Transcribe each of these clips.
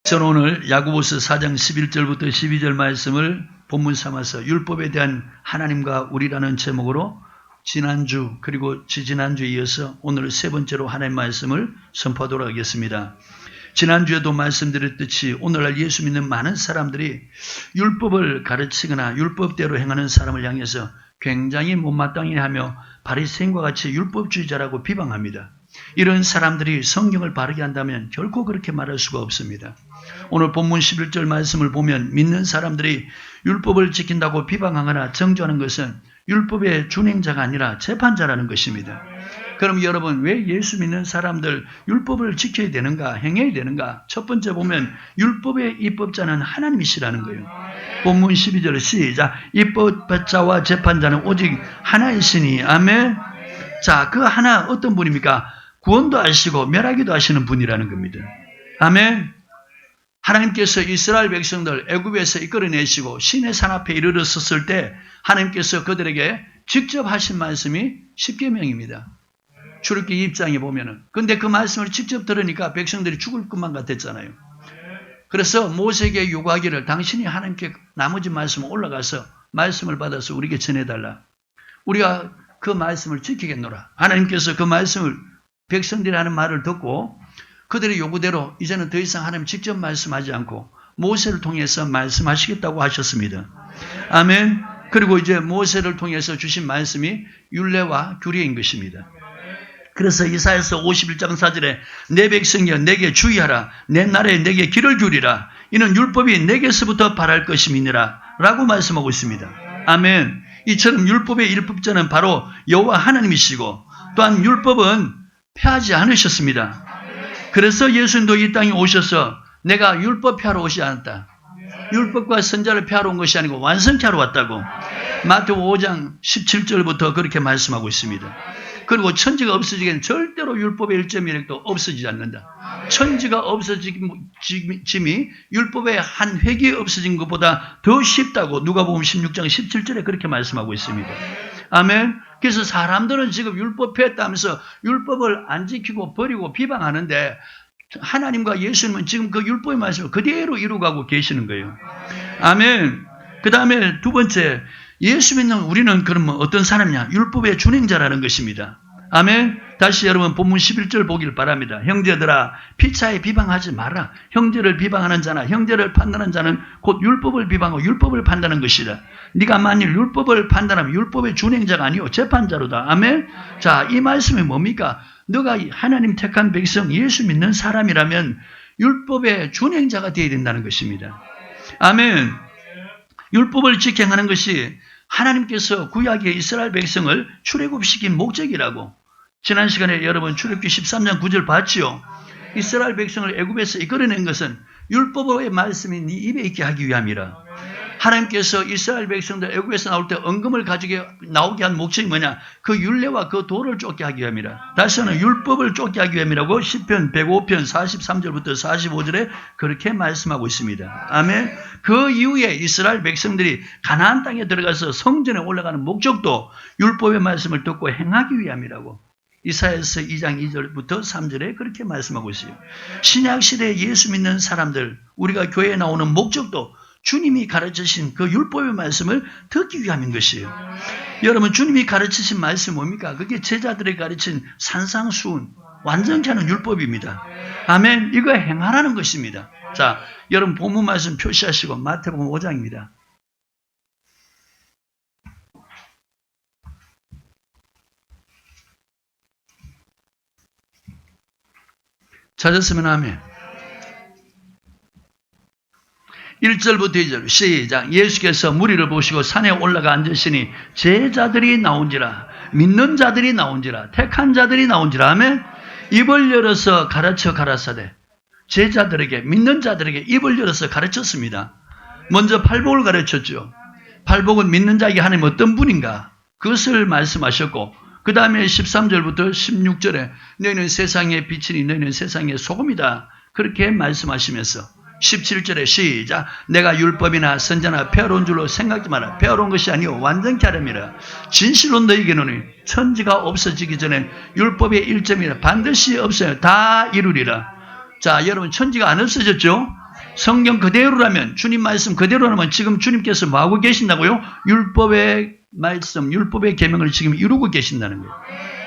저는 오늘 야고보서 4장 11절부터 12절 말씀을 본문 삼아서 율법에 대한 하나님과 우리라는 제목으로 지난주 그리고 지지난주에 이어서 오늘 세 번째로 하나님 말씀을 선포하도록 하겠습니다. 지난주에도 말씀드렸듯이 오늘날 예수 믿는 많은 사람들이 율법을 가르치거나 율법대로 행하는 사람을 향해서 굉장히 못마땅해 하며 바리새인과 같이 율법주의자라고 비방합니다. 이런 사람들이 성경을 바르게 한다면 결코 그렇게 말할 수가 없습니다. 오늘 본문 11절 말씀을 보면 믿는 사람들이 율법을 지킨다고 비방하거나 정죄하는 것은 율법의 준행자가 아니라 재판자라는 것입니다. 그럼 여러분, 왜 예수 믿는 사람들 율법을 지켜야 되는가, 행해야 되는가? 첫 번째 보면 율법의 입법자는 하나님이시라는 거예요. 본문 12절 시작. 입법자와 재판자는 오직 하나이시니. 아멘. 자, 그 하나 어떤 분입니까? 구원도 하시고 멸하기도 하시는 분이라는 겁니다. 아멘. 하나님께서 이스라엘 백성들 애굽에서 이끌어내시고 시내 산 앞에 이르렀을 때 하나님께서 그들에게 직접 하신 말씀이 십계명입니다. 출애굽기 2장에 보면은. 근데 그 말씀을 직접 들으니까 백성들이 죽을 것만 같았잖아요. 그래서 모세에게 요구하기를 당신이 하나님께 나머지 말씀을 올라가서 말씀을 받아서 우리에게 전해달라. 우리가 그 말씀을 지키겠노라. 하나님께서 그 말씀을 백성들이 하는 말을 듣고 그들의 요구대로 이제는 더 이상 하나님 직접 말씀하지 않고 모세를 통해서 말씀하시겠다고 하셨습니다. 아멘. 그리고 이제 모세를 통해서 주신 말씀이 율례와 규례인 것입니다. 그래서 이사야서 51장 4절에 내 백성이여 내게 주의하라. 내 나라에 내게 길을 주리라. 이는 율법이 내게서부터 발할 것임이니라 라고 말씀하고 있습니다. 아멘. 이처럼 율법의 일법자는 바로 여호와 하나님이시고 또한 율법은 폐하지 않으셨습니다. 그래서 예수님도 이 땅에 오셔서 내가 율법 폐하러 오지 않았다. 율법과 선자를 폐하러 온 것이 아니고 완성케 하러 왔다고. 마태복음 5장 17절부터 그렇게 말씀하고 있습니다. 그리고 천지가 없어지기엔 절대로 율법의 1.1획도 없어지지 않는다. 천지가 없어짐이 율법의 한 획이 없어진 것보다 더 쉽다고 누가복음 16장 17절에 그렇게 말씀하고 있습니다. 아멘. 그래서 사람들은 지금 율법 폐했다면서 율법을 안 지키고 버리고 비방하는데 하나님과 예수님은 지금 그 율법의 말씀을 그대로 이루어가고 계시는 거예요. 아멘. 그 다음에 두 번째, 예수 믿는 우리는 그러면 어떤 사람이냐? 율법의 준행자라는 것입니다. 아멘. 다시 여러분 본문 11절 보길 바랍니다. 형제들아 피차에 비방하지 마라. 형제를 비방하는 자나 형제를 판단하는 자는 곧 율법을 비방하고 율법을 판단하는 것이다. 네가 만일 율법을 판단하면 율법의 준행자가 아니오 재판자로다. 아멘. 자, 이 말씀이 뭡니까? 너가 하나님 택한 백성 예수 믿는 사람이라면 율법의 준행자가 되어야 된다는 것입니다. 아멘. 율법을 지켜하는 것이 하나님께서 구약의 이스라엘 백성을 출애굽시킨 목적이라고. 지난 시간에 여러분 출애굽기 13장 9절 봤지요. 이스라엘 백성을 애굽에서 이끌어낸 것은 율법의 말씀이 네 입에 있게 하기 위함이라. 하나님께서 이스라엘 백성들 애굽에서 나올 때 언금을 가지고 나오게 한 목적이 뭐냐? 그 율례와 그 도를 쫓게 하기 위함이라. 다시는 율법을 쫓게 하기 위함이라고 시편 105편 43절부터 45절에 그렇게 말씀하고 있습니다. 아멘. 그 이후에 이스라엘 백성들이 가나안 땅에 들어가서 성전에 올라가는 목적도 율법의 말씀을 듣고 행하기 위함이라고. 이사야서 2장 2절부터 3절에 그렇게 말씀하고 있어요. 신약시대에 예수 믿는 사람들, 우리가 교회에 나오는 목적도 주님이 가르치신 그 율법의 말씀을 듣기 위함인 것이에요. 여러분, 주님이 가르치신 말씀이 뭡니까? 그게 제자들이 가르친 산상수훈, 완전케 하는 율법입니다. 아멘. 이거 행하라는 것입니다. 자, 여러분 본문 말씀 표시하시고 마태복음 5장입니다. 찾았으면 아멘. 1절부터 2절 시작. 예수께서 무리를 보시고 산에 올라가 앉으시니 제자들이 나온지라 믿는 자들이 나온지라 택한 자들이 나온지라. 아멘. 입을 열어서 가르쳐 가라사대. 제자들에게 믿는 자들에게 입을 열어서 가르쳤습니다. 먼저 팔복을 가르쳤죠. 팔복은 믿는 자에게 하나님 어떤 분인가 그것을 말씀하셨고 그 다음에 13절부터 16절에 너희는 세상의 빛이니 너희는 세상의 소금이다 그렇게 말씀하시면서 17절에 시작. 내가 율법이나 선자나 폐하러 온 줄로 생각지 마라. 폐하러 온 것이 아니오 완전케 하렵니다. 진실로 너희에게는 천지가 없어지기 전에 율법의 1점이라 반드시 없어요. 다 이루리라. 자, 여러분 천지가 안 없어졌죠? 성경 그대로라면, 주님 말씀 그대로라면 지금 주님께서 뭐하고 계신다고요? 율법의 말씀, 율법의 계명을 지금 이루고 계신다는 거예요.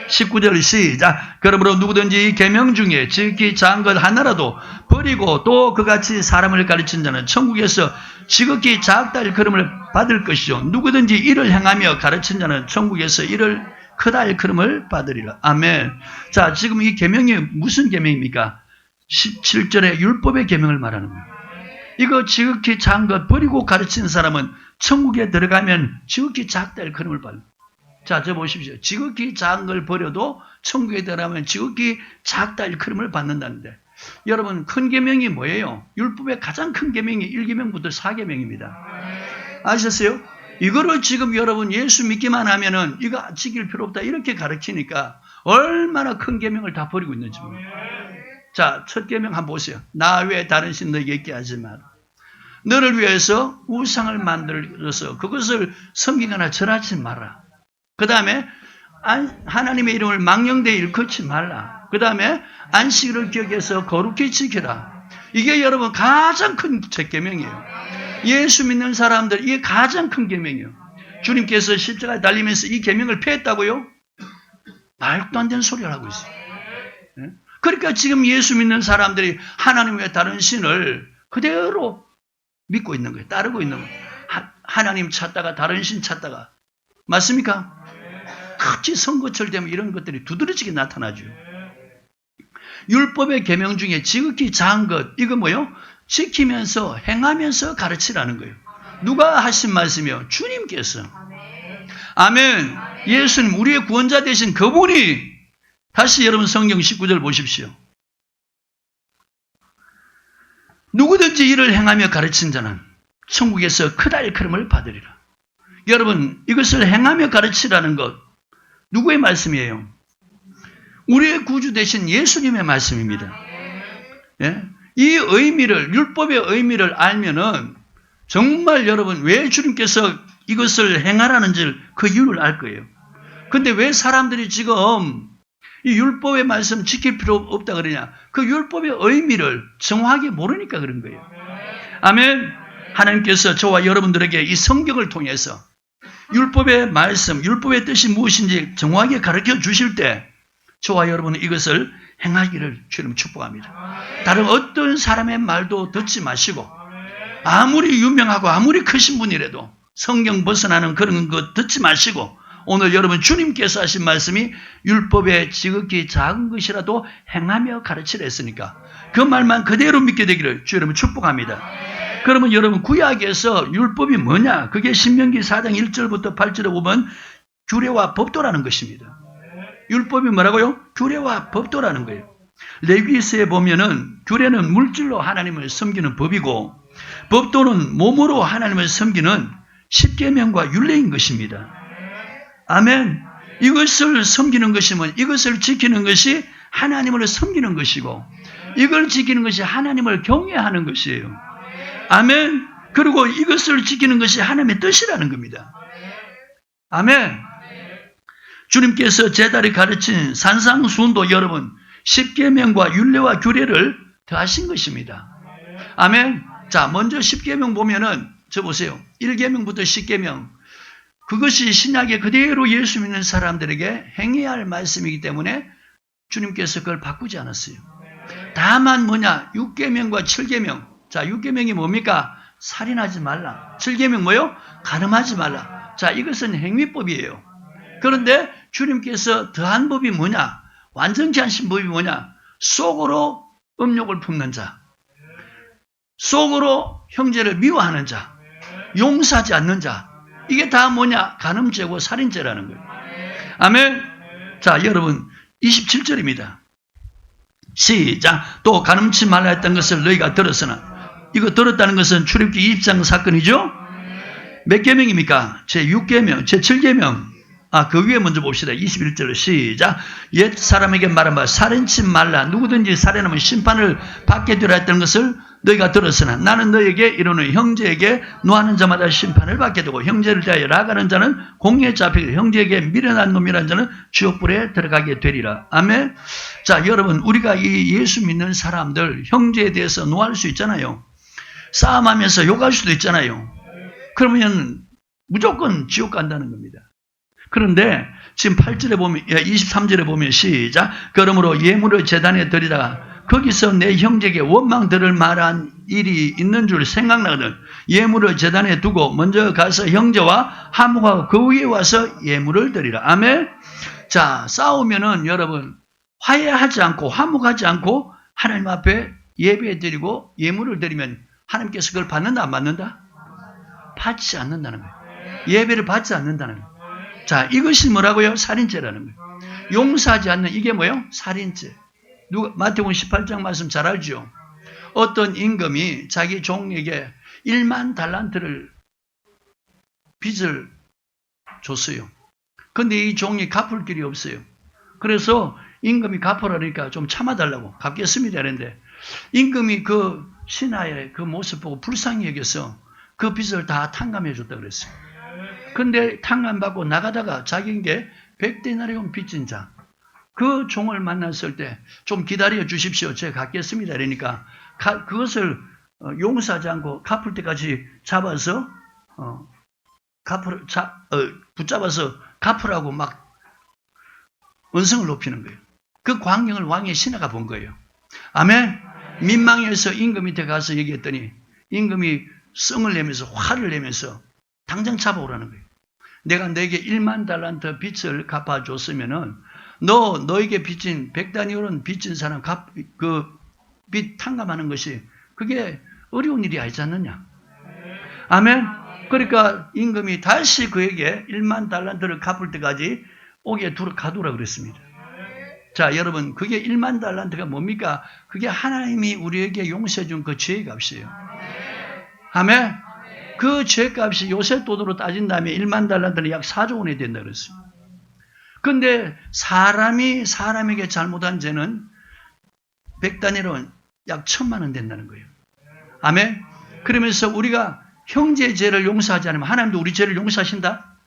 19절 시작. 그러므로 누구든지 이 계명 중에 지극히 작은 것 하나라도 버리고 또 그같이 사람을 가르친 자는 천국에서 지극히 작다 일컬음을 받을 것이요 누구든지 이를 행하며 가르친 자는 천국에서 이를 크다 일컬음을 받으리라. 아멘. 자, 지금 이 계명이 무슨 계명입니까? 17절에 율법의 계명을 말하는 거예요. 이거 지극히 작은 것 버리고 가르치는 사람은 천국에 들어가면 지극히 작다 일컬음을 받는 거예요. 자, 저 보십시오. 지극히 작은 걸 버려도 천국에 들어가면 지극히 작다 일컬음을 받는다는데, 여러분 큰 계명이 뭐예요? 율법의 가장 큰 계명이 1계명부터 4계명입니다. 아셨어요? 이거를 지금 여러분 예수 믿기만 하면은 이거 지킬 필요 없다 이렇게 가르치니까 얼마나 큰 계명을 다 버리고 있는지 모릅니다. 자, 첫 계명 한번 보세요. 나 외에 다른 신 너에게 있게 하지 마라. 너를 위해서 우상을 만들어서 그것을 섬기거나 절하지 마라. 그 다음에 하나님의 이름을 망령되이 일컫지 말라. 그 다음에 안식일을 기억해서 거룩히 지키라. 이게 여러분 가장 큰 첫 계명이에요. 예수 믿는 사람들 이게 가장 큰 계명이에요. 주님께서 십자가에 달리면서 이 계명을 폐했다고요? 말도 안 되는 소리를 하고 있어요. 그러니까 지금 예수 믿는 사람들이 하나님 외에 다른 신을 그대로 믿고 있는 거예요. 따르고 있는 거예요. 하나님 찾다가 다른 신 찾다가. 맞습니까? 같이 선거철 되면 이런 것들이 두드러지게 나타나죠. 율법의 계명 중에 지극히 작은 것, 이거 뭐요? 지키면서 행하면서 가르치라는 거예요. 누가 하신 말씀이요? 주님께서. 아멘. 예수님 우리의 구원자 되신 그분이. 다시 여러분 성경 19절 보십시오. 누구든지 이를 행하며 가르친 자는 천국에서 크다 일컬음을 받으리라. 여러분 이것을 행하며 가르치라는 것 누구의 말씀이에요? 우리의 구주 되신 예수님의 말씀입니다. 예? 이 의미를, 율법의 의미를 알면은 정말 여러분 왜 주님께서 이것을 행하라는지 그 이유를 알 거예요. 근데 왜 사람들이 지금 이 율법의 말씀 지킬 필요 없다 그러냐? 그 율법의 의미를 정확하게 모르니까 그런 거예요. 아멘. 하나님께서 저와 여러분들에게 이 성경을 통해서 율법의 말씀, 율법의 뜻이 무엇인지 정확하게 가르쳐 주실 때 저와 여러분은 이것을 행하기를 주님 축복합니다. 다른 어떤 사람의 말도 듣지 마시고 아무리 유명하고 아무리 크신 분이라도 성경 벗어나는 그런 것 듣지 마시고 오늘 여러분 주님께서 하신 말씀이 율법의 지극히 작은 것이라도 행하며 가르치라 했으니까 그 말만 그대로 믿게 되기를 주 여러분 축복합니다. 그러면 여러분 구약에서 율법이 뭐냐? 그게 신명기 4장 1절부터 8절에 보면 규례와 법도라는 것입니다. 율법이 뭐라고요? 규례와 법도라는 거예요. 레위기서에 보면은 규례는 물질로 하나님을 섬기는 법이고 법도는 몸으로 하나님을 섬기는 십계명과 율례인 것입니다. 아멘. 이것을 섬기는 것이면 이것을 지키는 것이 하나님을 섬기는 것이고 이걸 지키는 것이 하나님을 경외하는 것이에요. 아멘. 그리고 이것을 지키는 것이 하나님의 뜻이라는 겁니다. 아멘. 주님께서 제자리 가르친 산상수훈도 여러분 십계명과 율례와 규례를 더하신 것입니다. 아멘. 자, 먼저 십계명 보면은 저 보세요. 1계명부터 10계명. 그것이 신약에 그대로 예수 믿는 사람들에게 행해야 할 말씀이기 때문에 주님께서 그걸 바꾸지 않았어요. 다만 뭐냐? 6계명과 7계명. 자, 6계명이 뭡니까? 살인하지 말라. 7계명 뭐요? 간음하지 말라. 자, 이것은 행위법이에요. 그런데 주님께서 더한 법이 뭐냐? 완전치 않으신 법이 뭐냐? 속으로 음욕을 품는 자, 속으로 형제를 미워하는 자, 용서하지 않는 자, 이게 다 뭐냐? 간음죄고 살인죄라는 거예요. 아멘. 자, 여러분 27절입니다. 시작. 또 간음치 말라 했던 것을 너희가 들었으나, 이거 들었다는 것은 출애굽기 20장 사건이죠? 몇 계명입니까? 제6계명, 제7계명. 그 위에 먼저 봅시다. 21절로 시작. 옛 사람에게 말한 바 살인치 말라. 누구든지 살인하면 심판을 받게 되라 했던 것을 너희가 들었으나 나는 너희에게 이르노니 형제에게 노하는 자마다 심판을 받게 되고 형제를 대하여 나가는 자는 공의에 잡히고 형제에게 미련한 놈이라는 자는 지옥불에 들어가게 되리라. 아멘. 자, 여러분 우리가 이 예수 믿는 사람들 형제에 대해서 노할 수 있잖아요. 싸움하면서 욕할 수도 있잖아요. 그러면 무조건 지옥 간다는 겁니다. 그런데 지금 8절에 보면, 23절에 보면 시작. 그러므로 예물을 제단에 드리다가 거기서 내 형제에게 원망 들을 만한 일이 있는 줄 생각나거든. 예물을 제단에 두고 먼저 가서 형제와 화목하고 그 위에 와서 예물을 드리라. 아멘. 자, 싸우면은 여러분 화해하지 않고 화목하지 않고 하나님 앞에 예배 드리고 예물을 드리면 하나님께서 그걸 받는다 안 받는다? 받지 않는다는 거예요. 예배를 받지 않는다는 거예요. 자, 이것이 뭐라고요? 살인죄라는 거예요. 용서하지 않는 이게 뭐예요? 살인죄. 마태복음 18장 말씀 잘 알죠? 어떤 임금이 자기 종에게 1만 달란트를 빚을 줬어요. 근데 이 종이 갚을 길이 없어요. 그래서 임금이 갚으라니까 좀 참아달라고 갚겠습니다 이랬는데 임금이 그 신하의 그 모습 보고 불쌍히 여겨서 그 빚을 다 탕감해 줬다 그랬어요. 근데 탕감받고 나가다가 자기에게 100데나리온 빚진 자, 그 종을 만났을 때 좀 기다려 주십시오. 제가 갚겠습니다. 이러니까 그것을 용서하지 않고 갚을 때까지 잡아서 붙잡아서 갚으라고 막 언성을 높이는 거예요. 그 광경을 왕의 신하가 본 거예요. 아멘. 민망해서 임금 밑에 가서 얘기했더니 임금이 성을 내면서 화를 내면서 당장 잡아오라는 거예요. 내가 너에게 1만 달란트 빚을 갚아줬으면은 너에게 빚진 100다니엘은 빚진 사람 그 빚 탕감하는 것이 그게 어려운 일이 아니지 않느냐. 아멘. 그러니까 임금이 다시 그에게 1만 달란트를 갚을 때까지 옥에 가두라 그랬습니다. 자, 여러분, 그게 1만 달란트가 뭡니까? 그게 하나님이 우리에게 용서해 준 그 죄의 값이에요. 아멘. 그 죄값이 요새 돈으로 따진다면 1만 달란트는 약 4조 원이 된다 그랬어요. 근데 사람에게 잘못한 죄는 100다니엘은 약 1000만 원 된다는 거예요. 아멘. 그러면서 우리가 형제의 죄를 용서하지 않으면 하나님도 우리 죄를 용서하신다?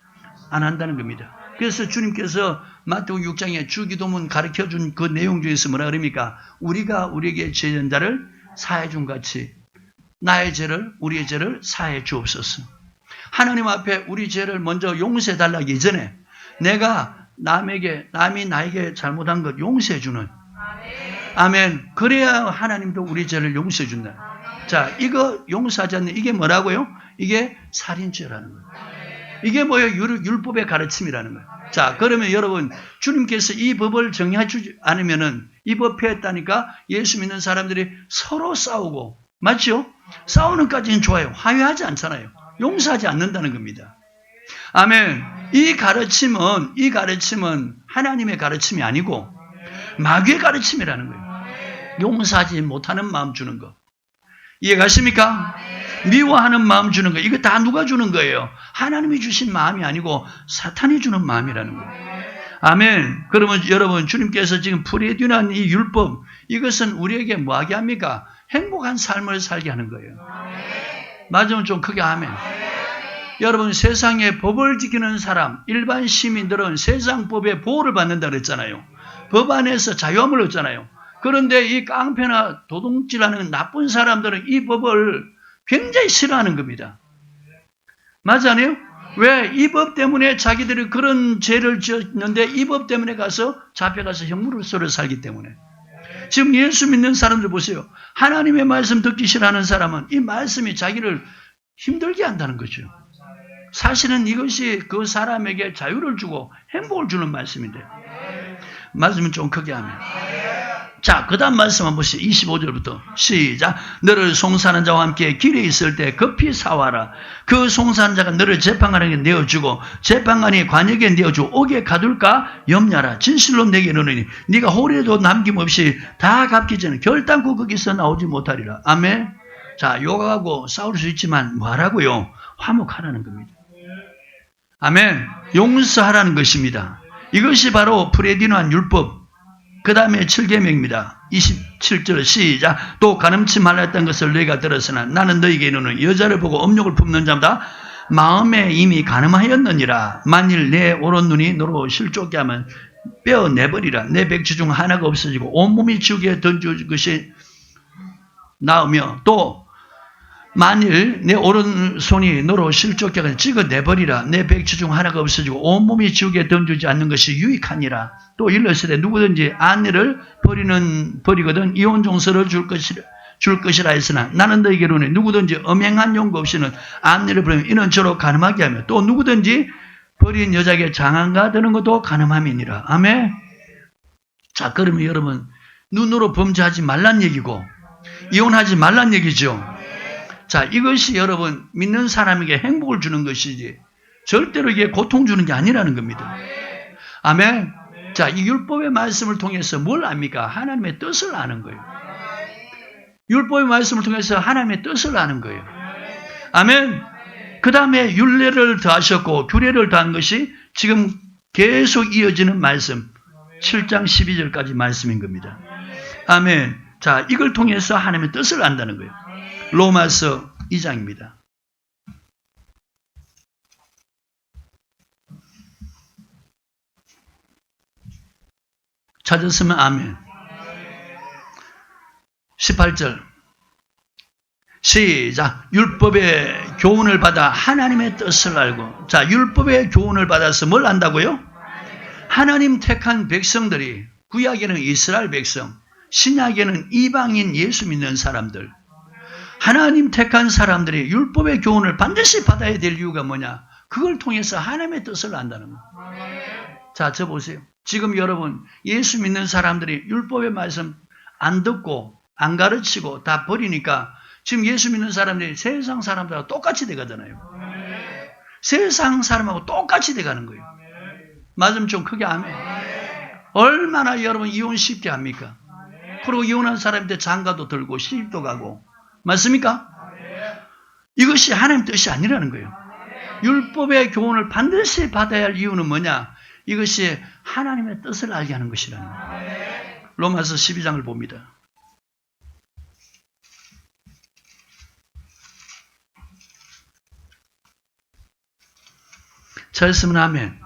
안 한다는 겁니다. 그래서 주님께서 마태복음 6장에 주기도문 가르쳐준 그 내용 중에서 뭐라 그럽니까? 우리가 우리에게 죄진 자를 사해 준 같이 나의 죄를 우리의 죄를 사해 주옵소서. 하나님 앞에 우리 죄를 먼저 용서해 달라기 이전에 내가 남이 나에게 잘못한 것 용서해 주는 아멘. 그래야 하나님도 우리 죄를 용서해 준다. 자, 이거 용서하지 않는 이게 뭐라고요? 이게 살인죄라는 거예요. 이게 뭐예요? 율법의 가르침이라는 거예요. 자, 그러면 여러분 주님께서 이 법을 정해 주지 않으면은 이 법 폐했다니까 예수 믿는 사람들이 서로 싸우고 맞죠? 싸우는 까지는 좋아요. 화해하지 않잖아요. 용서하지 않는다는 겁니다. 아멘. 이 가르침은 하나님의 가르침이 아니고 마귀의 가르침이라는 거예요. 용서하지 못하는 마음 주는 거. 이해가십니까? 미워하는 마음 주는 거. 이거 다 누가 주는 거예요? 하나님이 주신 마음이 아니고 사탄이 주는 마음이라는 거예요. 아멘. 그러면 여러분 주님께서 지금 풀이해둔 이 율법 이것은 우리에게 뭐하게 합니까? 행복한 삶을 살게 하는 거예요. 맞으면 좀 크게 아멘. 여러분 세상에 법을 지키는 사람 일반 시민들은 세상 법의 보호를 받는다 그랬잖아요. 법 안에서 자유함을 얻잖아요. 그런데 이 깡패나 도둑질하는 나쁜 사람들은 이 법을 굉장히 싫어하는 겁니다. 맞아요? 왜? 이 법 때문에 자기들이 그런 죄를 지었는데 이 법 때문에 잡혀가서 형무로서를 살기 때문에. 지금 예수 믿는 사람들 보세요. 하나님의 말씀 듣기 싫어하는 사람은 이 말씀이 자기를 힘들게 한다는 거죠. 사실은 이것이 그 사람에게 자유를 주고 행복을 주는 말씀인데. 말씀은 좀 크게 하면. 자, 그 다음 말씀 한번 보시죠. 25절부터 시작. 너를 송사하는 자와 함께 길에 있을 때 급히 사와라. 그 송사하는 자가 너를 재판관에게 내어주고 재판관이 관역에 내어주고 옥에 가둘까 염려하라. 진실로 내게 이르노니 네가 호리에도 남김없이 다 갚기 전에 결단코 거기서 나오지 못하리라. 아멘. 자, 욕하고 싸울 수 있지만 뭐 하라고요? 화목하라는 겁니다. 아멘. 용서하라는 것입니다. 이것이 바로 프레디노한 율법. 그 다음에 7계명입니다. 27절 시작. 또 가늠치 말라 했던 것을 너희가 들었으나 나는 너희에게 이르노니 여자를 보고 음욕을 품는 자마다 마음에 이미 가늠하였느니라. 만일 내 오른 눈이 너로 실족게 하면 빼어내버리라. 내 백지 중 하나가 없어지고 온몸이 지옥에 던져질 것이 나으며 또 만일 내 오른손이 너로 실족하게 찍어내버리라. 내 백치 중 하나가 없어지고 온몸이 지옥에 던지지 않는 것이 유익하니라. 또 일렀으되 누구든지 아내를 버리거든 이혼 종서를 줄 것이라 했으나 나는 너희에게로는 누구든지 엄행한 용거 없이는 아내를 버리면 이는 저로 간음하게 하며 또 누구든지 버린 여자에게 장한가 되는 것도 간음함이니라. 아멘. 자, 그러면 여러분 눈으로 범죄하지 말란 얘기고 이혼하지 말란 얘기죠. 자, 이것이 여러분 믿는 사람에게 행복을 주는 것이지 절대로 이게 고통 주는 게 아니라는 겁니다. 아멘. 자, 이 율법의 말씀을 통해서 뭘 압니까? 하나님의 뜻을 아는 거예요. 율법의 말씀을 통해서 하나님의 뜻을 아는 거예요. 아멘. 그 다음에 율례를 더하셨고 규례를 더한 것이 지금 계속 이어지는 말씀 7장 12절까지 말씀인 겁니다. 아멘. 자, 이걸 통해서 하나님의 뜻을 안다는 거예요. 로마서 2장입니다. 찾았으면 아멘. 18절 시작. 율법의 교훈을 받아 하나님의 뜻을 알고. 자, 율법의 교훈을 받아서 뭘 안다고요? 하나님 택한 백성들이, 구약에는 이스라엘 백성, 신약에는 이방인 예수 믿는 사람들, 하나님 택한 사람들이 율법의 교훈을 반드시 받아야 될 이유가 뭐냐? 그걸 통해서 하나님의 뜻을 안다는 거예요. 자, 저 보세요. 지금 여러분 예수 믿는 사람들이 율법의 말씀 안 듣고 안 가르치고 다 버리니까 지금 예수 믿는 사람들이 세상 사람들하고 똑같이 돼가잖아요. 세상 사람하고 똑같이 돼가는 거예요. 맞으면 좀 크게 아멘. 얼마나 여러분 이혼 쉽게 합니까? 그리고 이혼한 사람한테 장가도 들고 시집도 가고. 맞습니까? 이것이 하나님 뜻이 아니라는 거예요. 율법의 교훈을 반드시 받아야 할 이유는 뭐냐? 이것이 하나님의 뜻을 알게 하는 것이라는 거예요. 로마서 12장을 봅니다. 잘했으면 아멘.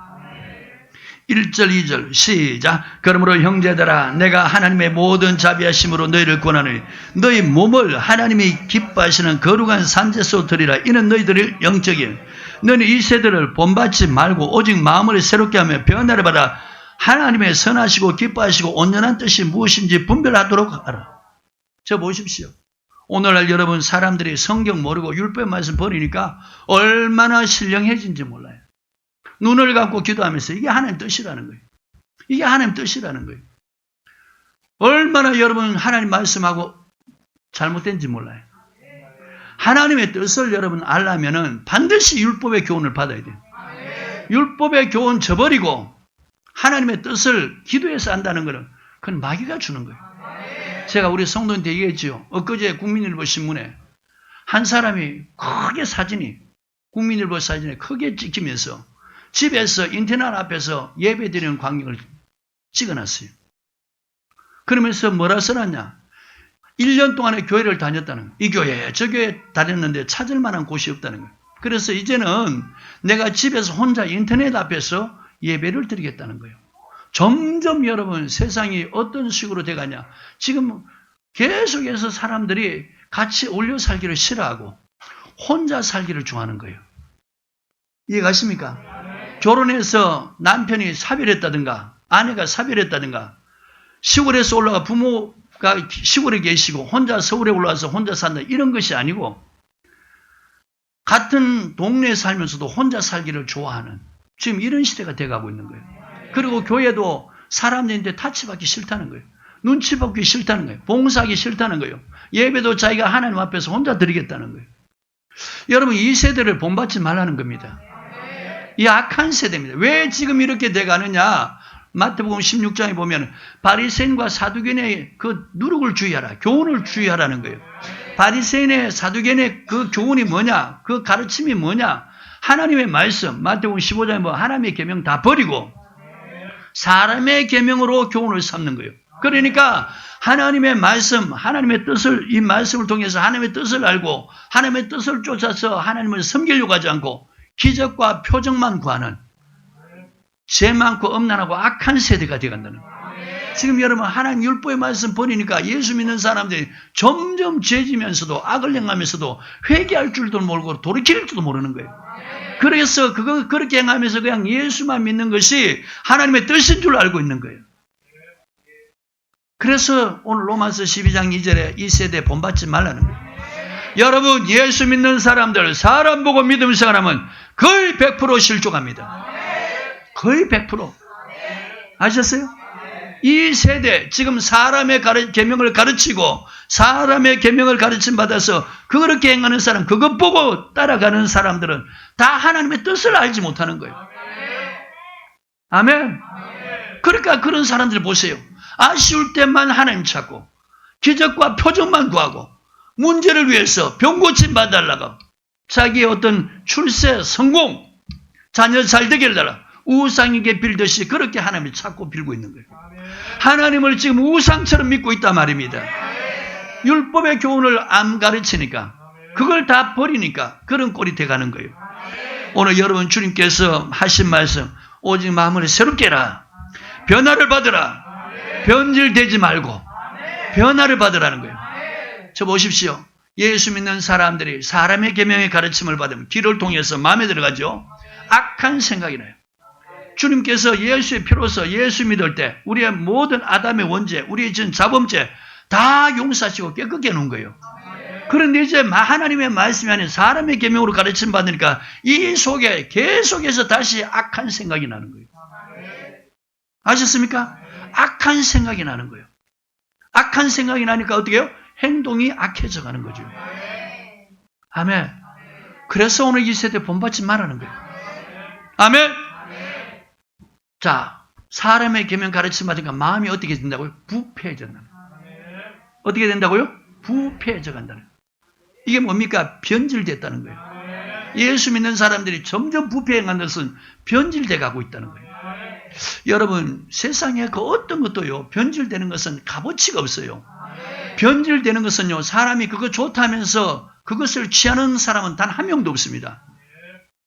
1절 2절 시작. 그러므로 형제들아 내가 하나님의 모든 자비하심으로 너희를 권하노니 너희 몸을 하나님이 기뻐하시는 거룩한 산제소 드리라. 이는 너희들의 영적인 너희 이 세대를 본받지 말고 오직 마음을 새롭게 하며 변화를 받아 하나님의 선하시고 기뻐하시고 온전한 뜻이 무엇인지 분별하도록 하라. 저 보십시오. 오늘날 여러분 사람들이 성경 모르고 율법 말씀 버리니까 얼마나 신령해진지 몰라요. 눈을 감고 기도하면서 이게 하나님 뜻이라는 거예요. 이게 하나님 뜻이라는 거예요. 얼마나 여러분 하나님 말씀하고 잘못된지 몰라요. 하나님의 뜻을 여러분 알려면은 반드시 율법의 교훈을 받아야 돼요. 율법의 교훈 저버리고 하나님의 뜻을 기도해서 안다는 것은 그건 마귀가 주는 거예요. 제가 우리 성도한테 얘기했죠. 엊그제 국민일보 신문에 한 사람이 크게 사진이 국민일보 사진에 크게 찍히면서 집에서 인터넷 앞에서 예배드리는 광경을 찍어놨어요. 그러면서 뭐라 써놨냐? 1년 동안에 교회를 다녔다는 거예요. 이 교회, 저 교회 다녔는데 찾을 만한 곳이 없다는 거예요. 그래서 이제는 내가 집에서 혼자 인터넷 앞에서 예배를 드리겠다는 거예요. 점점 여러분 세상이 어떤 식으로 돼가냐? 지금 계속해서 사람들이 같이 올려 살기를 싫어하고 혼자 살기를 좋아하는 거예요. 이해가십니까? 결혼해서 남편이 사별했다든가 아내가 사별했다든가 시골에서 올라가 부모가 시골에 계시고 혼자 서울에 올라와서 혼자 산다 이런 것이 아니고 같은 동네에 살면서도 혼자 살기를 좋아하는 지금 이런 시대가 돼가고 있는 거예요. 그리고 교회도 사람들한테 타치받기 싫다는 거예요. 눈치 받기 싫다는 거예요. 봉사하기 싫다는 거예요. 예배도 자기가 하나님 앞에서 혼자 드리겠다는 거예요. 여러분 이 세대를 본받지 말라는 겁니다. 이 악한 세대입니다. 왜 지금 이렇게 돼가느냐? 마태복음 16장에 보면 바리새인과 사두개인의 그 누룩을 주의하라. 교훈을 주의하라는 거예요. 바리새인의 사두개인의 그 교훈이 뭐냐? 그 가르침이 뭐냐? 하나님의 말씀, 마태복음 15장에 보면 하나님의 계명 다 버리고 사람의 계명으로 교훈을 삼는 거예요. 그러니까 하나님의 말씀, 하나님의 뜻을 이 말씀을 통해서 하나님의 뜻을 알고 하나님의 뜻을 쫓아서 하나님을 섬기려고 하지 않고 기적과 표적만 구하는 죄 많고 엄난하고 악한 세대가 되어간다는 거예요. 지금 여러분 하나님 율법의 말씀 버리니까 예수 믿는 사람들이 점점 죄지면서도 악을 행하면서도 회개할 줄도 모르고 돌이킬 줄도 모르는 거예요. 그래서 그렇게 행하면서 그냥 예수만 믿는 것이 하나님의 뜻인 줄 알고 있는 거예요. 그래서 오늘 로마서 12장 2절에 이 세대에 본받지 말라는 거예요. 여러분 예수 믿는 사람들 사람 보고 믿음 생활하면 거의 100% 실족합니다. 거의 100%. 아셨어요? 이 세대 지금 사람의 계명을 가르치고 사람의 계명을 가르침 받아서 그렇게 행하는 사람 그것 보고 따라가는 사람들은 다 하나님의 뜻을 알지 못하는 거예요. 아멘. 그러니까 그런 사람들 보세요. 아쉬울 때만 하나님 찾고 기적과 표적만 구하고 문제를 위해서 병 고침 받아달라고 자기의 어떤 출세 성공 자녀 잘 되게 해달라 우상에게 빌듯이 그렇게 하나님을 찾고 빌고 있는 거예요. 하나님을 지금 우상처럼 믿고 있단 말입니다. 율법의 교훈을 안 가르치니까 그걸 다 버리니까 그런 꼴이 돼가는 거예요. 오늘 여러분 주님께서 하신 말씀 오직 마음을 새롭게 해라. 변화를 받으라. 변질되지 말고 변화를 받으라는 거예요. 저 보십시오. 예수 믿는 사람들이 사람의 계명의 가르침을 받으면 귀를 통해서 마음에 들어가죠. 악한 생각이 나요. 주님께서 예수의 피로서 예수 믿을 때 우리의 모든 아담의 원죄, 우리의 전 자범죄 다 용서하시고 깨끗게 해놓은 거예요. 그런데 이제 하나님의 말씀이 아닌 사람의 계명으로 가르침 받으니까 이 속에 계속해서 다시 악한 생각이 나는 거예요. 아셨습니까? 악한 생각이 나는 거예요. 악한 생각이 나니까 어떻게 해요? 행동이 악해져 가는 거죠. 아멘. 그래서 오늘 이 세대 본받지 말라는 거예요. 아멘. 자, 사람의 계명 가르침 받으니까 마음이 어떻게 된다고요? 부패해진다. 어떻게 된다고요? 부패해져 간다는 거예요. 이게 뭡니까? 변질됐다는 거예요. 예수 믿는 사람들이 점점 부패해간 것은 변질돼 가고 있다는 거예요. 여러분 세상에 그 어떤 것도요 변질되는 것은 값어치가 없어요. 변질되는 것은요 사람이 그거 좋다면서 그것을 취하는 사람은 단 한 명도 없습니다.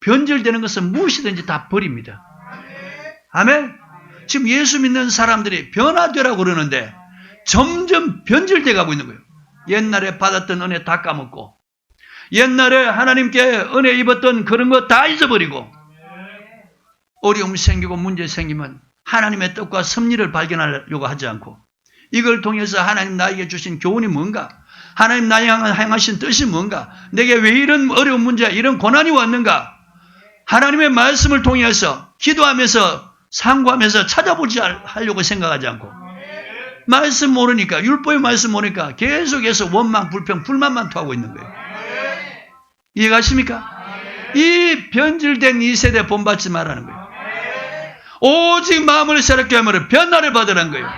변질되는 것은 무엇이든지 다 버립니다. 아멘. 지금 예수 믿는 사람들이 변화되라고 그러는데 점점 변질돼 가고 있는 거예요. 옛날에 받았던 은혜 다 까먹고 옛날에 하나님께 은혜 입었던 그런 거 다 잊어버리고 어려움 생기고 문제 생기면 하나님의 뜻과 섭리를 발견하려고 하지 않고 이걸 통해서 하나님 나에게 주신 교훈이 뭔가 하나님 나에게 행하신 뜻이 뭔가 내게 왜 이런 어려운 문제 이런 고난이 왔는가 하나님의 말씀을 통해서 기도하면서 상고하면서 찾아보지 하려고 생각하지 않고 말씀 모르니까 율법의 말씀 모르니까 계속해서 원망 불평 불만만 토하고 있는 거예요. 이해가십니까? 이 변질된 이 세대 본받지 말라는 거예요. 오직 마음을 새롭게 하면 변화를 받으라는 거예요.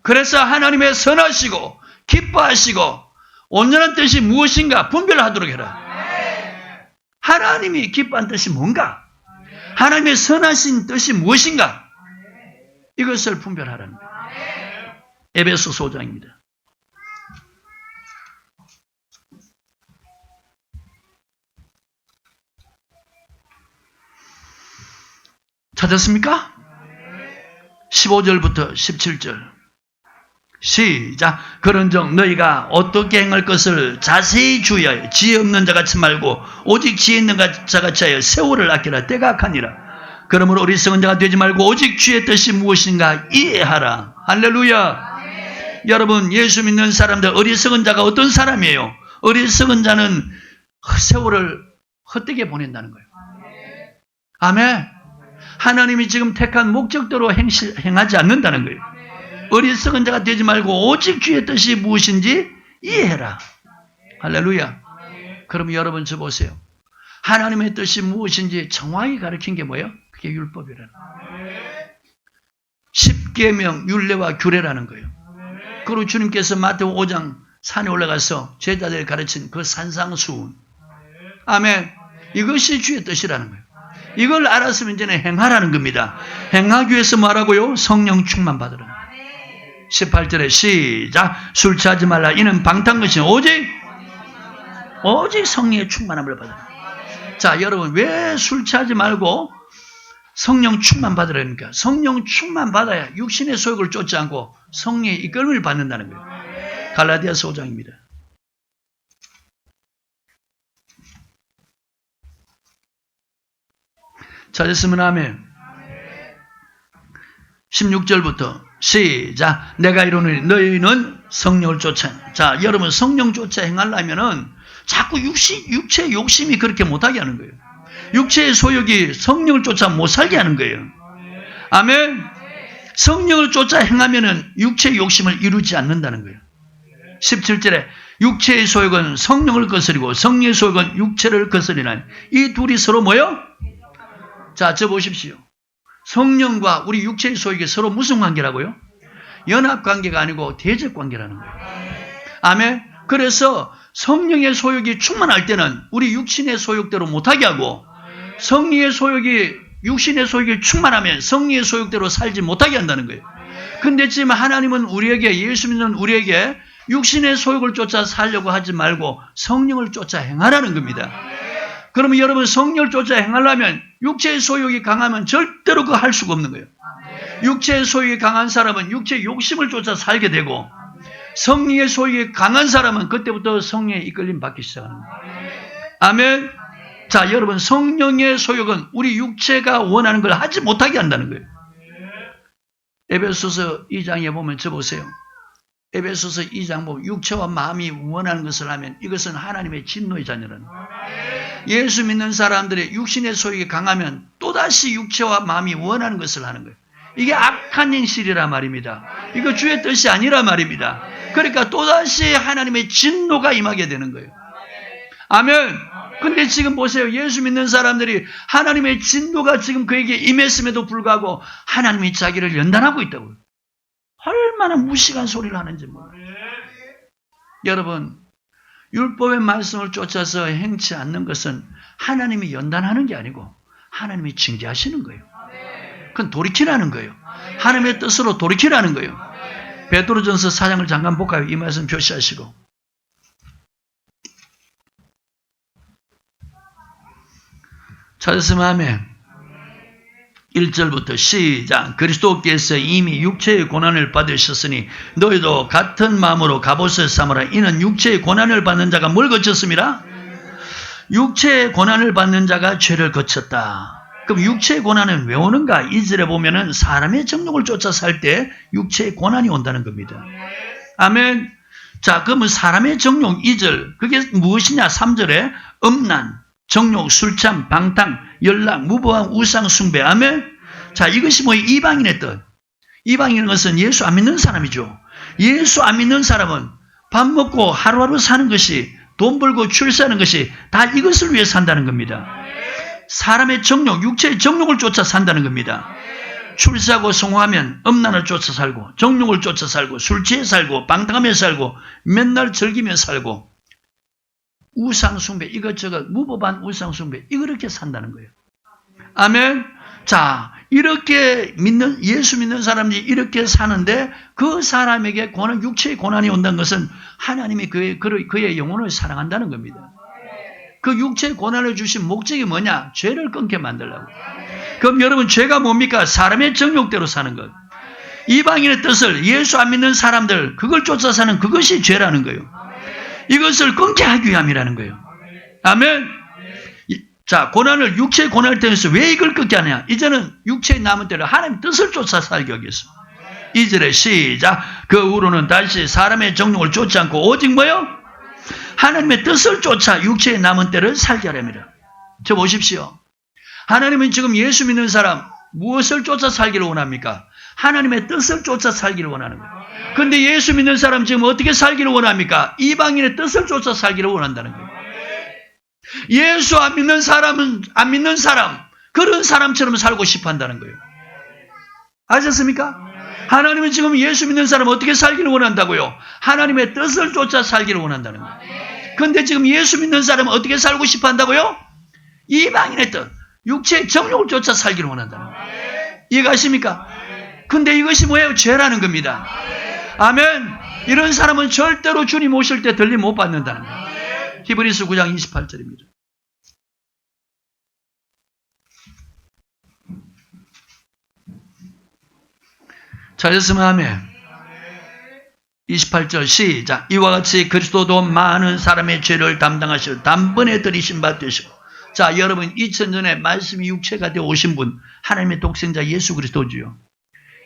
그래서 하나님의 선하시고 기뻐하시고 온전한 뜻이 무엇인가 분별하도록 해라. 하나님이 기뻐한 뜻이 뭔가 하나님의 선하신 뜻이 무엇인가 이것을 분별하라는 거예요. 에베소서 5장입니다. 찾았습니까? 15절부터 17절 시작. 그런즉 너희가 어떻게 행할 것을 자세히 주의하여 지혜 없는 자같이 말고 오직 지혜 있는 자같이 하여 세월을 아끼라. 때가 악하니라. 그러므로 어리석은 자가 되지 말고 오직 주의 뜻이 무엇인가 이해하라. 할렐루야. 여러분 예수 믿는 사람들 어리석은 자가 어떤 사람이에요? 어리석은 자는 세월을 헛되게 보낸다는 거예요. 아멘. 하나님이 지금 택한 목적대로 행하지 않는다는 거예요. 어리석은 자가 되지 말고 오직 주의 뜻이 무엇인지 이해해라. 할렐루야. 그럼 여러분 저 보세요. 하나님의 뜻이 무엇인지 정확히 가르친 게 뭐예요? 그게 율법이라는 거예요. 십계명 율례와 규례라는 거예요. 그리고 주님께서 마태복음 5장 산에 올라가서 제자들을 가르친 그 산상수훈. 아멘. 이것이 주의 뜻이라는 거예요. 이걸 알았으면 이제는 행하라는 겁니다. 행하기 위해서 뭐라고요? 성령 충만 받으라. 18절에 시작. 술 취하지 말라. 이는 방탕 것이 오직 성령의 충만함을 받으라. 자, 여러분 왜 술 취하지 말고 성령 충만 받으라니까. 성령 충만 받아야 육신의 소욕을 쫓지 않고 성령의 이끌림을 받는다는 거예요. 갈라디아서 5장입니다. 찾았으면 아멘. 16절부터 시작. 내가 이르노니 너희는 성령을 쫓아. 자, 여러분 성령 쫓아 행하려면은 자꾸 육체의 욕심이 그렇게 못하게 하는 거예요. 육체의 소욕이 성령을 쫓아 못 살게 하는 거예요. 아멘. 성령을 쫓아 행하면은 육체의 욕심을 이루지 않는다는 거예요. 17절에 육체의 소욕은 성령을 거스리고 성령의 소욕은 육체를 거스리나니 이 둘이 서로 뭐요? 자, 저 보십시오. 성령과 우리 육체의 소욕이 서로 무슨 관계라고요? 연합관계가 아니고 대적관계라는 거예요. 아멘. 그래서 성령의 소욕이 충만할 때는 우리 육신의 소욕대로 못하게 하고 성령의 소욕이 육신의 소욕이 충만하면 성령의 소욕대로 살지 못하게 한다는 거예요. 근데 지금 하나님은 우리에게, 예수 믿는 우리에게 육신의 소욕을 쫓아 살려고 하지 말고 성령을 쫓아 행하라는 겁니다. 그러면 여러분 성령을 쫓아 행하려면 육체의 소욕이 강하면 절대로 그거 할 수가 없는 거예요. 육체의 소욕이 강한 사람은 육체의 욕심을 쫓아 살게 되고 성령의 소욕이 강한 사람은 그때부터 성령의 이끌림 받기 시작하는 거예요. 아멘. 자, 여러분 성령의 소욕은 우리 육체가 원하는 걸 하지 못하게 한다는 거예요. 에베소서 2장에 보면 저 보세요. 에베소서 2장 보면 육체와 마음이 원하는 것을 하면 이것은 하나님의 진노의 자녀라는 거예요. 예수 믿는 사람들의 육신의 소욕이 강하면 또다시 육체와 마음이 원하는 것을 하는 거예요. 이게 악한 행실이라 말입니다. 이거 주의 뜻이 아니라 말입니다. 그러니까 또다시 하나님의 진노가 임하게 되는 거예요. 아멘. 근데 지금 보세요. 예수 믿는 사람들이 하나님의 진노가 지금 그에게 임했음에도 불구하고 하나님이 자기를 연단하고 있다고요. 얼마나 무식한 소리를 하는지 몰라요. 여러분, 율법의 말씀을 쫓아서 행치 않는 것은 하나님이 연단하는 게 아니고 하나님이 징계하시는 거예요. 그건 돌이키라는 거예요. 하나님의 뜻으로 돌이키라는 거예요. 베드로전서 4장을 잠깐 볼까요? 이 말씀 표시하시고. 찾았으면 아멘. 1절부터 시작. 그리스도께서 이미 육체의 고난을 받으셨으니 너희도 같은 마음으로 갑옷을 삼으라. 이는 육체의 고난을 받는 자가 뭘 거쳤습니다? 육체의 고난을 받는 자가 죄를 거쳤다. 그럼 육체의 고난은 왜 오는가? 2절에 보면은 사람의 정욕을 쫓아 살 때 육체의 고난이 온다는 겁니다. 아멘. 자, 그러면 사람의 정욕 2절 그게 무엇이냐? 3절에 음란, 정욕, 술참, 방탕, 연락, 무보함, 우상 숭배. 아멘. 자, 이것이 뭐 이방인의 뜻. 이방인은 것은 예수 안 믿는 사람이죠. 예수 안 믿는 사람은 밥 먹고 하루하루 사는 것이, 돈 벌고 출세하는 것이 다 이것을 위해 산다는 겁니다. 사람의 정욕, 육체의 정욕을 쫓아 산다는 겁니다. 출세하고 성공하면 음란을 쫓아 살고, 정욕을 쫓아 살고, 술 취해 살고, 방탕하며 살고, 맨날 즐기며 살고, 우상숭배, 이것저것 무법한 우상숭배, 이렇게 산다는 거예요. 아멘. 자, 이렇게 예수 믿는 사람들이 이렇게 사는데 그 사람에게 육체의 고난이 온다는 것은 하나님이 그의 영혼을 사랑한다는 겁니다. 그 육체의 고난을 주신 목적이 뭐냐? 죄를 끊게 만들려고. 그럼 여러분, 죄가 뭡니까? 사람의 정욕대로 사는 것. 이방인의 뜻을, 예수 안 믿는 사람들, 그걸 쫓아 사는 그것이 죄라는 거예요. 이것을 끊게 하기 위함이라는 거예요. 아멘. 자, 육체의 고난을 통해서 왜 이걸 끊게 하냐? 이제는 육체의 남은 때를 하나님 뜻을 쫓아 살기 위해서. 2절에 시작. 그 후로는 다시 사람의 정욕을 쫓지 않고 오직 뭐요? 하나님의 뜻을 쫓아 육체의 남은 때를 살게 하랍니다. 저 보십시오. 하나님은 지금 예수 믿는 사람 무엇을 쫓아 살기를 원합니까? 하나님의 뜻을 쫓아 살기를 원하는 거예요. 그런데 예수 믿는 사람 지금 어떻게 살기를 원합니까? 이방인의 뜻을 쫓아 살기를 원한다는 거예요. 예수 안 믿는 사람은 안 믿는 사람, 그런 사람처럼 살고 싶어 한다는 거예요. 아셨습니까? 하나님은 지금 예수 믿는 사람 어떻게 살기를 원한다고요? 하나님의 뜻을 쫓아 살기를 원한다는 거예요. 그런데 지금 예수 믿는 사람은 어떻게 살고 싶어 한다고요? 이방인의 뜻, 육체의 정욕을 쫓아 살기를 원한다는 거예요. 이해가십니까? 근데 이것이 뭐예요? 죄라는 겁니다. 아멘. 이런 사람은 절대로 주님 오실 때 들림 못 받는다는 거예요. 히브리서 9장 28절입니다. 찾았으면 아멘. 28절 시작. 이와 같이 그리스도도 많은 사람의 죄를 담당하시고 단번에 들이신 바 되시고. 자, 여러분 2000년에 말씀이 육체가 되어 오신 분, 하나님의 독생자 예수 그리스도지요.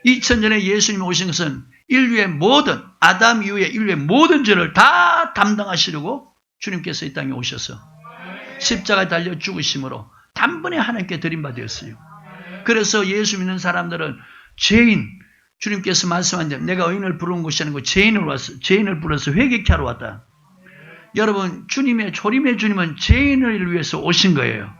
2000년에 예수님이 오신 것은 인류의 모든, 아담 이후에 인류의 모든 죄를 다 담당하시려고 주님께서 이 땅에 오셔서 십자가에 달려 죽으심으로 단번에 하나님께 드린 바 되었어요. 그래서 예수 믿는 사람들은 죄인, 주님께서 말씀한 대로 내가 의인을 부르는 것이 아니고 죄인을 불러서 회개케 하러 왔다. 여러분, 주님의 조림의 주님은 죄인을 위해서 오신 거예요.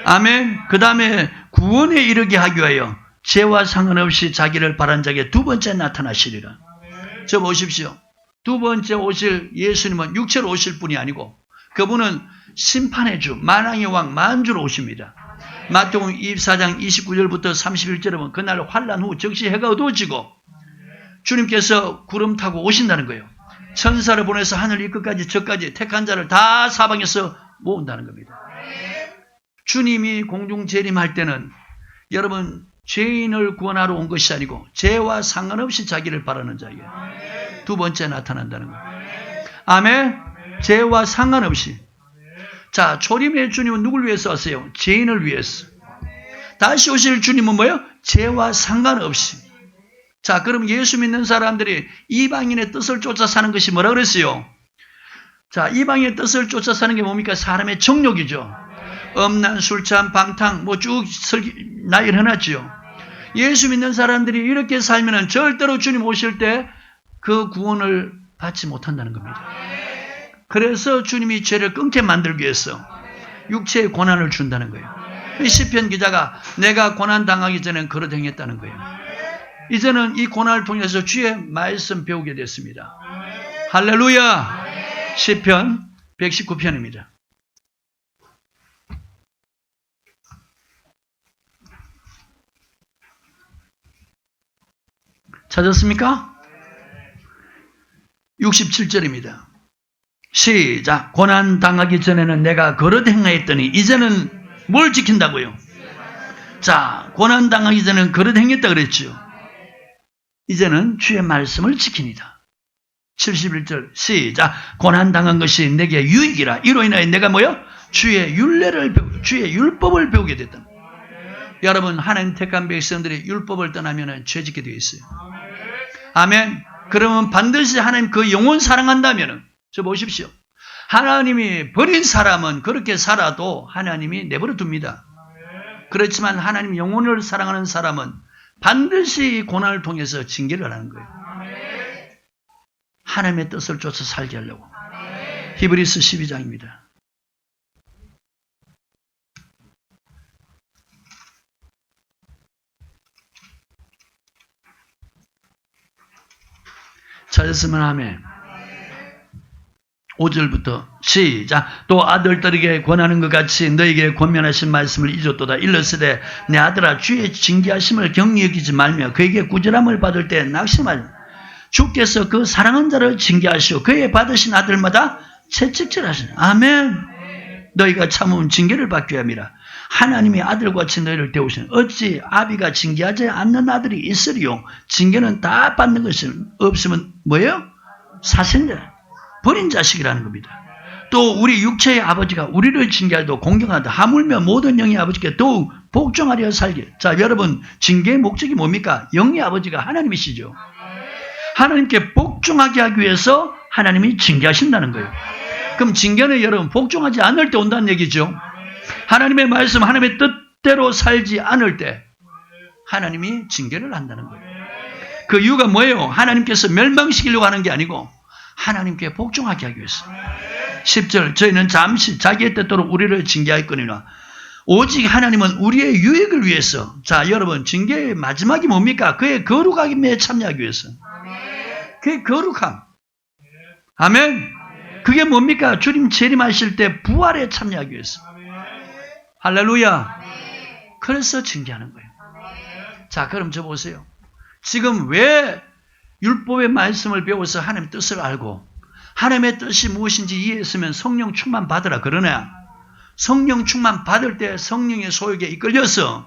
아멘. 그 다음에 구원에 이르게 하기 위하여 죄와 상관없이 자기를 바란 자에게 두 번째 나타나시리라. 저 보십시오. 두 번째 오실 예수님은 육체로 오실 분이 아니고 그분은 심판의 주, 만왕의 왕, 만주로 오십니다. 마태복음 24장 29절부터 31절에 보면 그날 환란 후 즉시 해가 어두워지고 주님께서 구름 타고 오신다는 거예요. 천사를 보내서 하늘 이 끝까지 저까지 택한 자를 다 사방에서 모은다는 겁니다. 주님이 공중 재림할 때는 여러분 죄인을 구원하러 온 것이 아니고 죄와 상관없이 자기를 바라는 자에게 두 번째 나타난다는 거예요. 아멘. 죄와 상관없이. 자, 조림의 주님은 누굴 위해서 왔어요? 죄인을 위해서. 다시 오실 주님은 뭐예요? 죄와 상관없이. 자, 그럼 예수 믿는 사람들이 이방인의 뜻을 쫓아 사는 것이 뭐라 그랬어요? 자, 이방인의 뜻을 쫓아 사는 게 뭡니까? 사람의 정욕이죠. 음란, 술취함, 방탕, 뭐 쭉 나열 해놨죠. 예수 믿는 사람들이 이렇게 살면은 절대로 주님 오실 때 그 구원을 받지 못한다는 겁니다. 그래서 주님이 죄를 끊게 만들기 위해서 육체의 고난을 준다는 거예요. 시편 기자가 내가 고난 당하기 전엔 그릇 행했다는 거예요. 이제는 이 고난을 통해서 주의 말씀 배우게 됐습니다. 할렐루야. 시편 119편입니다. 찾았습니까? 67절입니다. 시작. 고난 당하기 전에는 내가 그릇 행하였더니 이제는 뭘 지킨다고요? 자, 고난 당하기 전에는 그릇 행했다 그랬죠. 이제는 주의 말씀을 지키니다. 71절 시작. 고난 당한 것이 내게 유익이라. 이로 인하여 내가 뭐요? 주의 율법을 배우게 됐다. 여러분, 하나님 택한 백성들이 율법을 떠나면 죄짓게 되어 있어요. 아멘. 그러면 반드시 하나님 그 영혼 사랑한다면, 저 보십시오. 하나님이 버린 사람은 그렇게 살아도 하나님이 내버려 둡니다. 그렇지만 하나님 영혼을 사랑하는 사람은 반드시 고난을 통해서 징계를 하는 거예요. 하나님의 뜻을 쫓아 살게 하려고. 히브리서 12장입니다. 찾았으면 아멘. 5절부터 시작. 또 아들들에게 권하는 것 같이 너에게 권면하신 말씀을 잊었도다. 일렀으되 내 아들아 주의 징계하심을 경히 여기지 말며 그에게 구절함을 받을 때 낙심하지. 주께서 그 사랑한 자를 징계하시오 그에게 받으신 아들마다 채찍질하시네. 아멘. 너희가 참으면 징계를 받게 함이라. 하나님이 아들같이 너희를 대우시는 어찌 아비가 징계하지 않는 아들이 있으리요. 징계는 다 받는 것이 없으면 뭐예요? 사생자, 버린 자식이라는 겁니다. 또 우리 육체의 아버지가 우리를 징계하도 공경하다. 하물며 모든 영의 아버지께 더욱 복종하려 살게. 자, 여러분, 징계의 목적이 뭡니까? 영의 아버지가 하나님이시죠. 하나님께 복종하게 하기 위해서 하나님이 징계하신다는 거예요. 그럼 징계는 여러분 복종하지 않을 때 온다는 얘기죠. 하나님의 말씀, 하나님의 뜻대로 살지 않을 때 하나님이 징계를 한다는 거예요. 그 이유가 뭐예요? 하나님께서 멸망시키려고 하는 게 아니고 하나님께 복종하게 하기 위해서. 10절 저희는 잠시 자기의 뜻대로 우리를 징계하였거니와 오직 하나님은 우리의 유익을 위해서. 자, 여러분, 징계의 마지막이 뭡니까? 그의 거룩함에 참여하기 위해서. 그의 거룩함. 아멘. 그게 뭡니까? 주님 재림하실 때 부활에 참여하기 위해서. 할렐루야. 그래서 징계하는 거예요. 자, 그럼 저 보세요. 지금 왜 율법의 말씀을 배워서 하나님의 뜻을 알고 하나님의 뜻이 무엇인지 이해했으면 성령 충만 받으라 그러냐? 성령 충만 받을 때 성령의 소욕에 이끌려서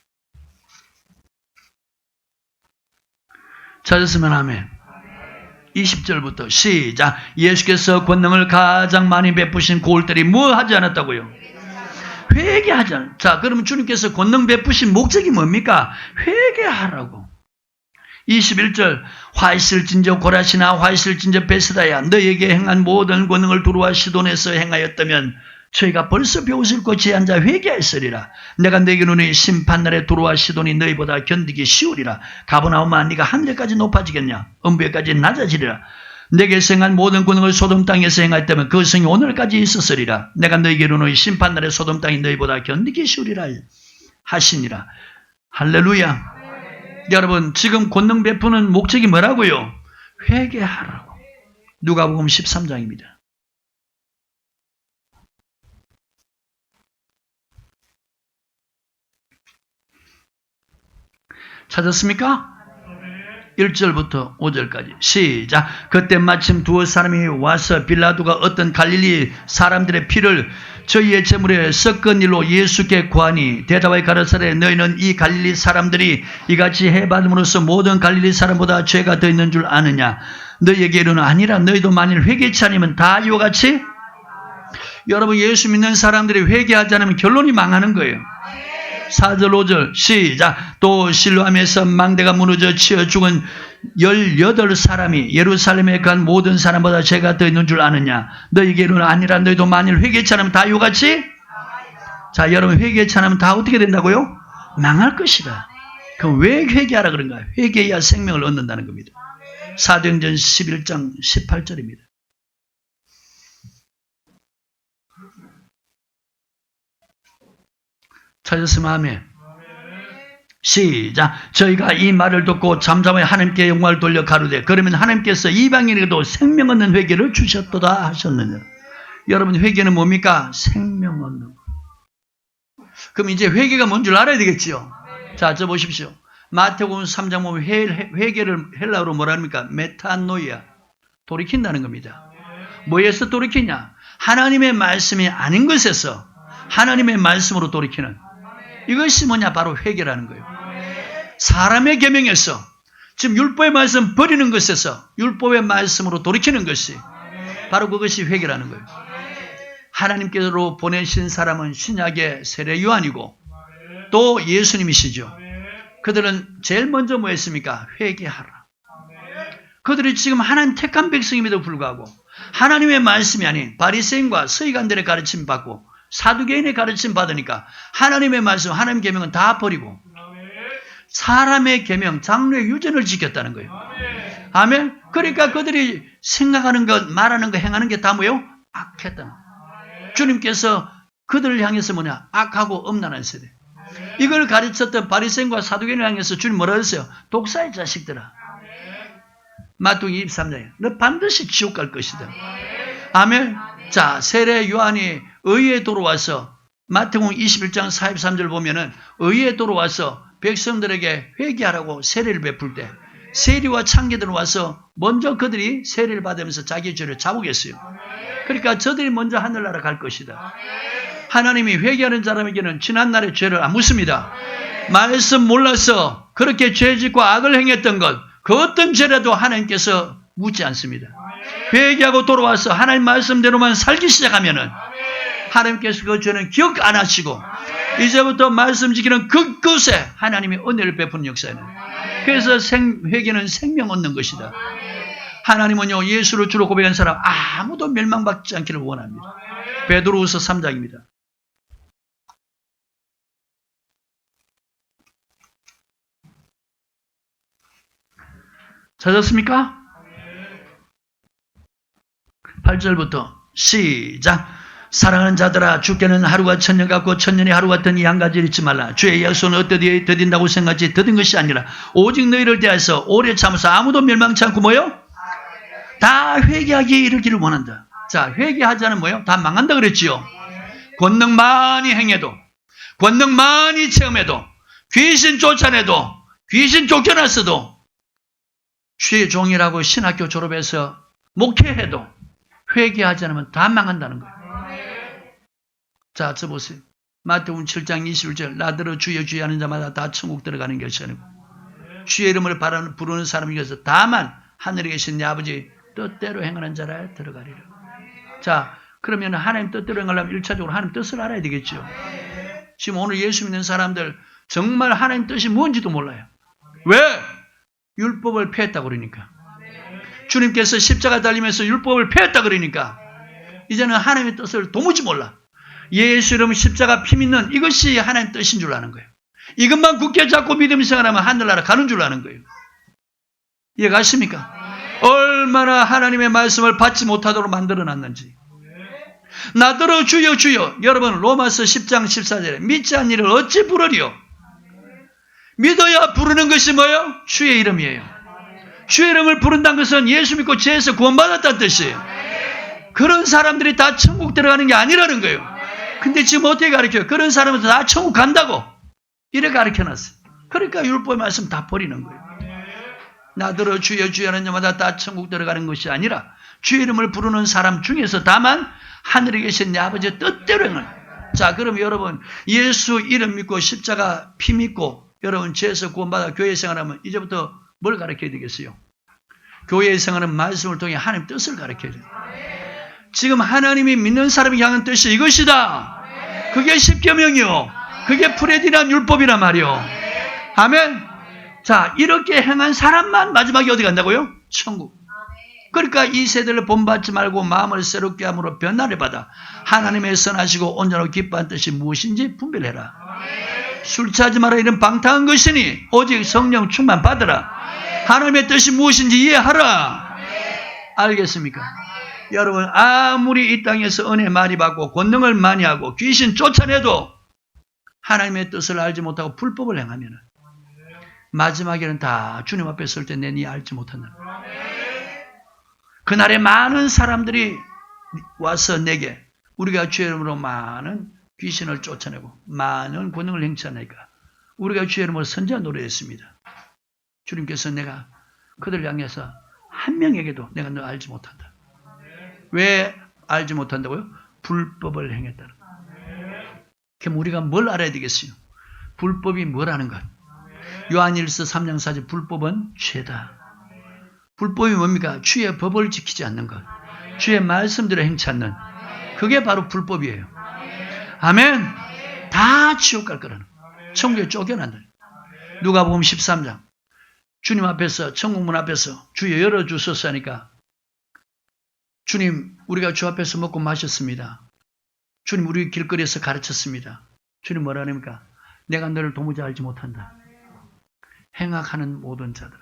찾았으면 아멘. 20절부터 시작. 예수께서 권능을 가장 많이 베푸신 고을들이 뭐 하지 않았다고요? 회개하지 않았다. 자, 그러면 주님께서 권능 베푸신 목적이 뭡니까? 회개하라고. 21절 화 있을진저 고라시나 화 있을진저 베스다야 너에게 행한 모든 권능을 두루와 시돈에서 행하였다면 저희가 벌써 배우실 곳에 앉아 회개했으리라. 내가 너에게 눈이 심판날에 두루와 시돈이 너희보다 견디기 쉬우리라. 가버나움아 네가 하늘까지 높아지겠냐? 음부에까지 낮아지리라. 내게서 행한 모든 권능을 소돔 땅에서 행하였다면 그 성이 오늘까지 있었으리라. 내가 너에게 눈이 심판날에 소돔 땅이 너희보다 견디기 쉬우리라 하시니라. 할렐루야. 여러분 지금 권능 베푸는 목적이 뭐라고요? 회개하라고. 누가복음 13장입니다. 찾았습니까? 1절부터 5절까지 시작. 그때 마침 두 사람이 와서 빌라도가 어떤 갈릴리 사람들의 피를 저희의 제물에 섞은 일로 예수께 구하니 대답하여 가라사대 너희는 이 갈릴리 사람들이 이같이 해받음으로써 모든 갈릴리 사람보다 죄가 더 있는 줄 아느냐? 너희에게 이르노니 아니라 너희도 만일 회개치 않으면 다 이와 같이. 여러분 예수 믿는 사람들이 회개하지 않으면 결론이 망하는 거예요. 4절 5절 시작. 또 실로암에서 망대가 무너져 치어 죽은 18사람이 예루살렘에 간 모든 사람보다 죄가 더 있는 줄 아느냐? 너희에게는 아니라 너희도 만일 회개치 않으면 다 이와 같이. 자, 여러분 회개치 않으면 다 어떻게 된다고요? 망할 것이다. 그럼 왜 회개하라 그런가? 회개해야 생명을 얻는다는 겁니다. 사도행전 11장 18절입니다. 찾았으면 아멘. 시작. 저희가 이 말을 듣고 잠잠하여 하나님께 영광을 돌려 가로되 그러면 하나님께서 이방인에게도 생명 얻는 회개를 주셨도다 하셨느냐. 여러분 회개는 뭡니까? 생명 얻는 거. 그럼 이제 회개가 뭔 줄 알아야 되겠지요. 자, 저 보십시오. 마태복음 3장 보면 회개를 헬라어로 뭐라 합니까? 메타노이아. 돌이킨다는 겁니다. 뭐에서 돌이키냐? 하나님의 말씀이 아닌 것에서 하나님의 말씀으로 돌이키는 이것이 뭐냐? 바로 회개라는 거예요. 사람의 계명에서 지금 율법의 말씀 버리는 것에서 율법의 말씀으로 돌이키는 것이 바로 그것이 회개라는 거예요. 하나님께로 보내신 사람은 신약의 세례 요한이고 또 예수님이시죠. 그들은 제일 먼저 뭐 했습니까? 회개하라. 그들이 지금 하나님 택한 백성임에도 불구하고 하나님의 말씀이 아닌 바리새인과 서기관들의 가르침 받고 사두개인의 가르침 받으니까 하나님의 말씀, 하나님의 계명은 다 버리고 사람의 계명, 장로의 유전을 지켰다는 거예요. 아멘. 그러니까 그들이 생각하는 것, 말하는 것, 행하는 게 다 뭐예요? 악했다. 주님께서 그들을 향해서 뭐냐? 악하고 엄란한 세대. 이걸 가르쳤던 바리새인과 사두개인을 향해서 주님 뭐라 했어요? 독사의 자식들아. 마태복음 23장에 너 반드시 지옥 갈 것이다. 아멘. 자, 세례 요한이 의에 돌아와서 마태복음 21장 43절 보면은 의에 돌아와서 백성들에게 회개하라고 세례를 베풀 때 세리와 창기들은 와서 먼저 그들이 세례를 받으면서 자기의 죄를 자복했어요. 그러니까 저들이 먼저 하늘나라 갈 것이다. 하나님이 회개하는 사람에게는 지난날의 죄를 안 묻습니다. 말씀 몰라서 그렇게 죄짓고 악을 행했던 것, 그 어떤 죄라도 하나님께서 묻지 않습니다. 회개하고 돌아와서 하나님 말씀대로만 살기 시작하면은 하나님께서 그 죄는 기억 안 하시고 이제부터 말씀 지키는 그곳에 하나님이 은혜를 베푸는 역사예요. 그래서 회개는 생명 얻는 것이다. 하나님은요 예수를 주로 고백한 사람 아무도 멸망받지 않기를 원합니다. 베드로후서 3장입니다. 찾았습니까? 8절부터 시작. 사랑하는 자들아 주께는 하루가 천년 같고 천년이 하루 같은 이 한 가지를 잊지 말라. 주의 약속은 어떠디에 더딘다고 생각하지 더딘 것이 아니라 오직 너희를 대하여서 오래 참아서 아무도 멸망치 않고 뭐요? 다 회개하기에 이르기를 원한다. 자, 회개하자는 뭐요? 다 망한다 그랬지요. 권능 많이 행해도 권능 많이 체험해도 귀신 쫓아내도 귀신 쫓겨났어도 주의 종이라고 신학교 졸업해서 목회해도 회개하지 않으면 다 망한다는 거예요. 자, 저 보세요. 마태복음 7장 21절 나더러 주여 주여 하는 자마다 다 천국 들어가는 것이 아니고 주의 이름을 부르는 사람이 있어서 다만 하늘에 계신 내 아버지 뜻대로 행하는 자라 들어가리라. 자, 그러면 하나님 뜻대로 행하려면 1차적으로 하나님 뜻을 알아야 되겠죠. 지금 오늘 예수 믿는 사람들 정말 하나님 뜻이 뭔지도 몰라요. 왜? 율법을 폐했다 그러니까. 주님께서 십자가 달리면서 율법을 폐했다 그러니까 이제는 하나님의 뜻을 도무지 몰라. 예수 이름 십자가 피 믿는 이것이 하나님 뜻인 줄 아는 거예요. 이것만 굳게 잡고 믿음 생활하면 하늘나라 가는 줄 아는 거예요. 이해가십니까? 얼마나 하나님의 말씀을 받지 못하도록 만들어놨는지. 나더러 주여 주여. 여러분 로마서 10장 14절에 믿지 않는 이를 어찌 부르리요. 믿어야 부르는 것이 뭐예요? 주의 이름이에요. 주의 이름을 부른다는 것은 예수 믿고 죄에서 구원받았다는 뜻이에요. 그런 사람들이 다 천국 들어가는 게 아니라는 거예요. 근데 지금 어떻게 가르쳐요? 그런 사람은 다 천국 간다고 이렇게 가르쳐놨어요. 그러니까 율법의 말씀 다 버리는 거예요. 나더러 주여 주여 하는 자마다 다 천국 들어가는 것이 아니라 주의 이름을 부르는 사람 중에서 다만 하늘에 계신 내 아버지의 뜻대로 행을. 자, 그럼 여러분 예수 이름 믿고 십자가 피 믿고 여러분 죄에서 구원받아 교회 생활하면 이제부터 뭘 가르쳐야 되겠어요? 교회 생활은 말씀을 통해 하나님 뜻을 가르쳐야 돼요. 지금 하나님이 믿는 사람이 향한 뜻이 이것이다. 그게 십계명이요. 그게 프레디란 율법이란 말이요. 아멘. 자, 이렇게 행한 사람만 마지막에 어디 간다고요? 천국. 그러니까 이 세대를 본받지 말고 마음을 새롭게 함으로 변화를 받아 하나님의 선하시고 온전하고 기뻐한 뜻이 무엇인지 분별해라. 술 취하지 마라 이런 방탕한 것이니 오직 성령 충만 받으라. 하나님의 뜻이 무엇인지 이해하라. 알겠습니까? 여러분 아무리 이 땅에서 은혜 많이 받고 권능을 많이 하고 귀신 쫓아내도 하나님의 뜻을 알지 못하고 불법을 행하면 마지막에는 다 주님 앞에 설 때 내 니 알지 못한다. 그날에 많은 사람들이 와서 내게 우리가 주의 이름으로 많은 귀신을 쫓아내고 많은 권능을 행치하니까 우리가 주의 이름으로 선지자 노래했습니다. 주님께서 내가 그들을 향해서 한 명에게도 내가 너 알지 못한다. 왜 알지 못한다고요? 불법을 행했다는 거예요. 그럼 우리가 뭘 알아야 되겠어요? 불법이 뭐라는 것. 요한일서 3장 4절 불법은 죄다. 불법이 뭡니까? 주의 법을 지키지 않는 것. 주의 말씀대로 행치 않는. 그게 바로 불법이에요. 아멘. 다 지옥 갈 거라는 거예요. 천국에 쫓겨난다. 누가복음 13장. 주님 앞에서 천국문 앞에서 주여 열어주소서 하니까 주님 우리가 주 앞에서 먹고 마셨습니다. 주님 우리 길거리에서 가르쳤습니다. 주님 뭐라 합니까? 내가 너를 도무지 알지 못한다. 행악하는 모든 자들아.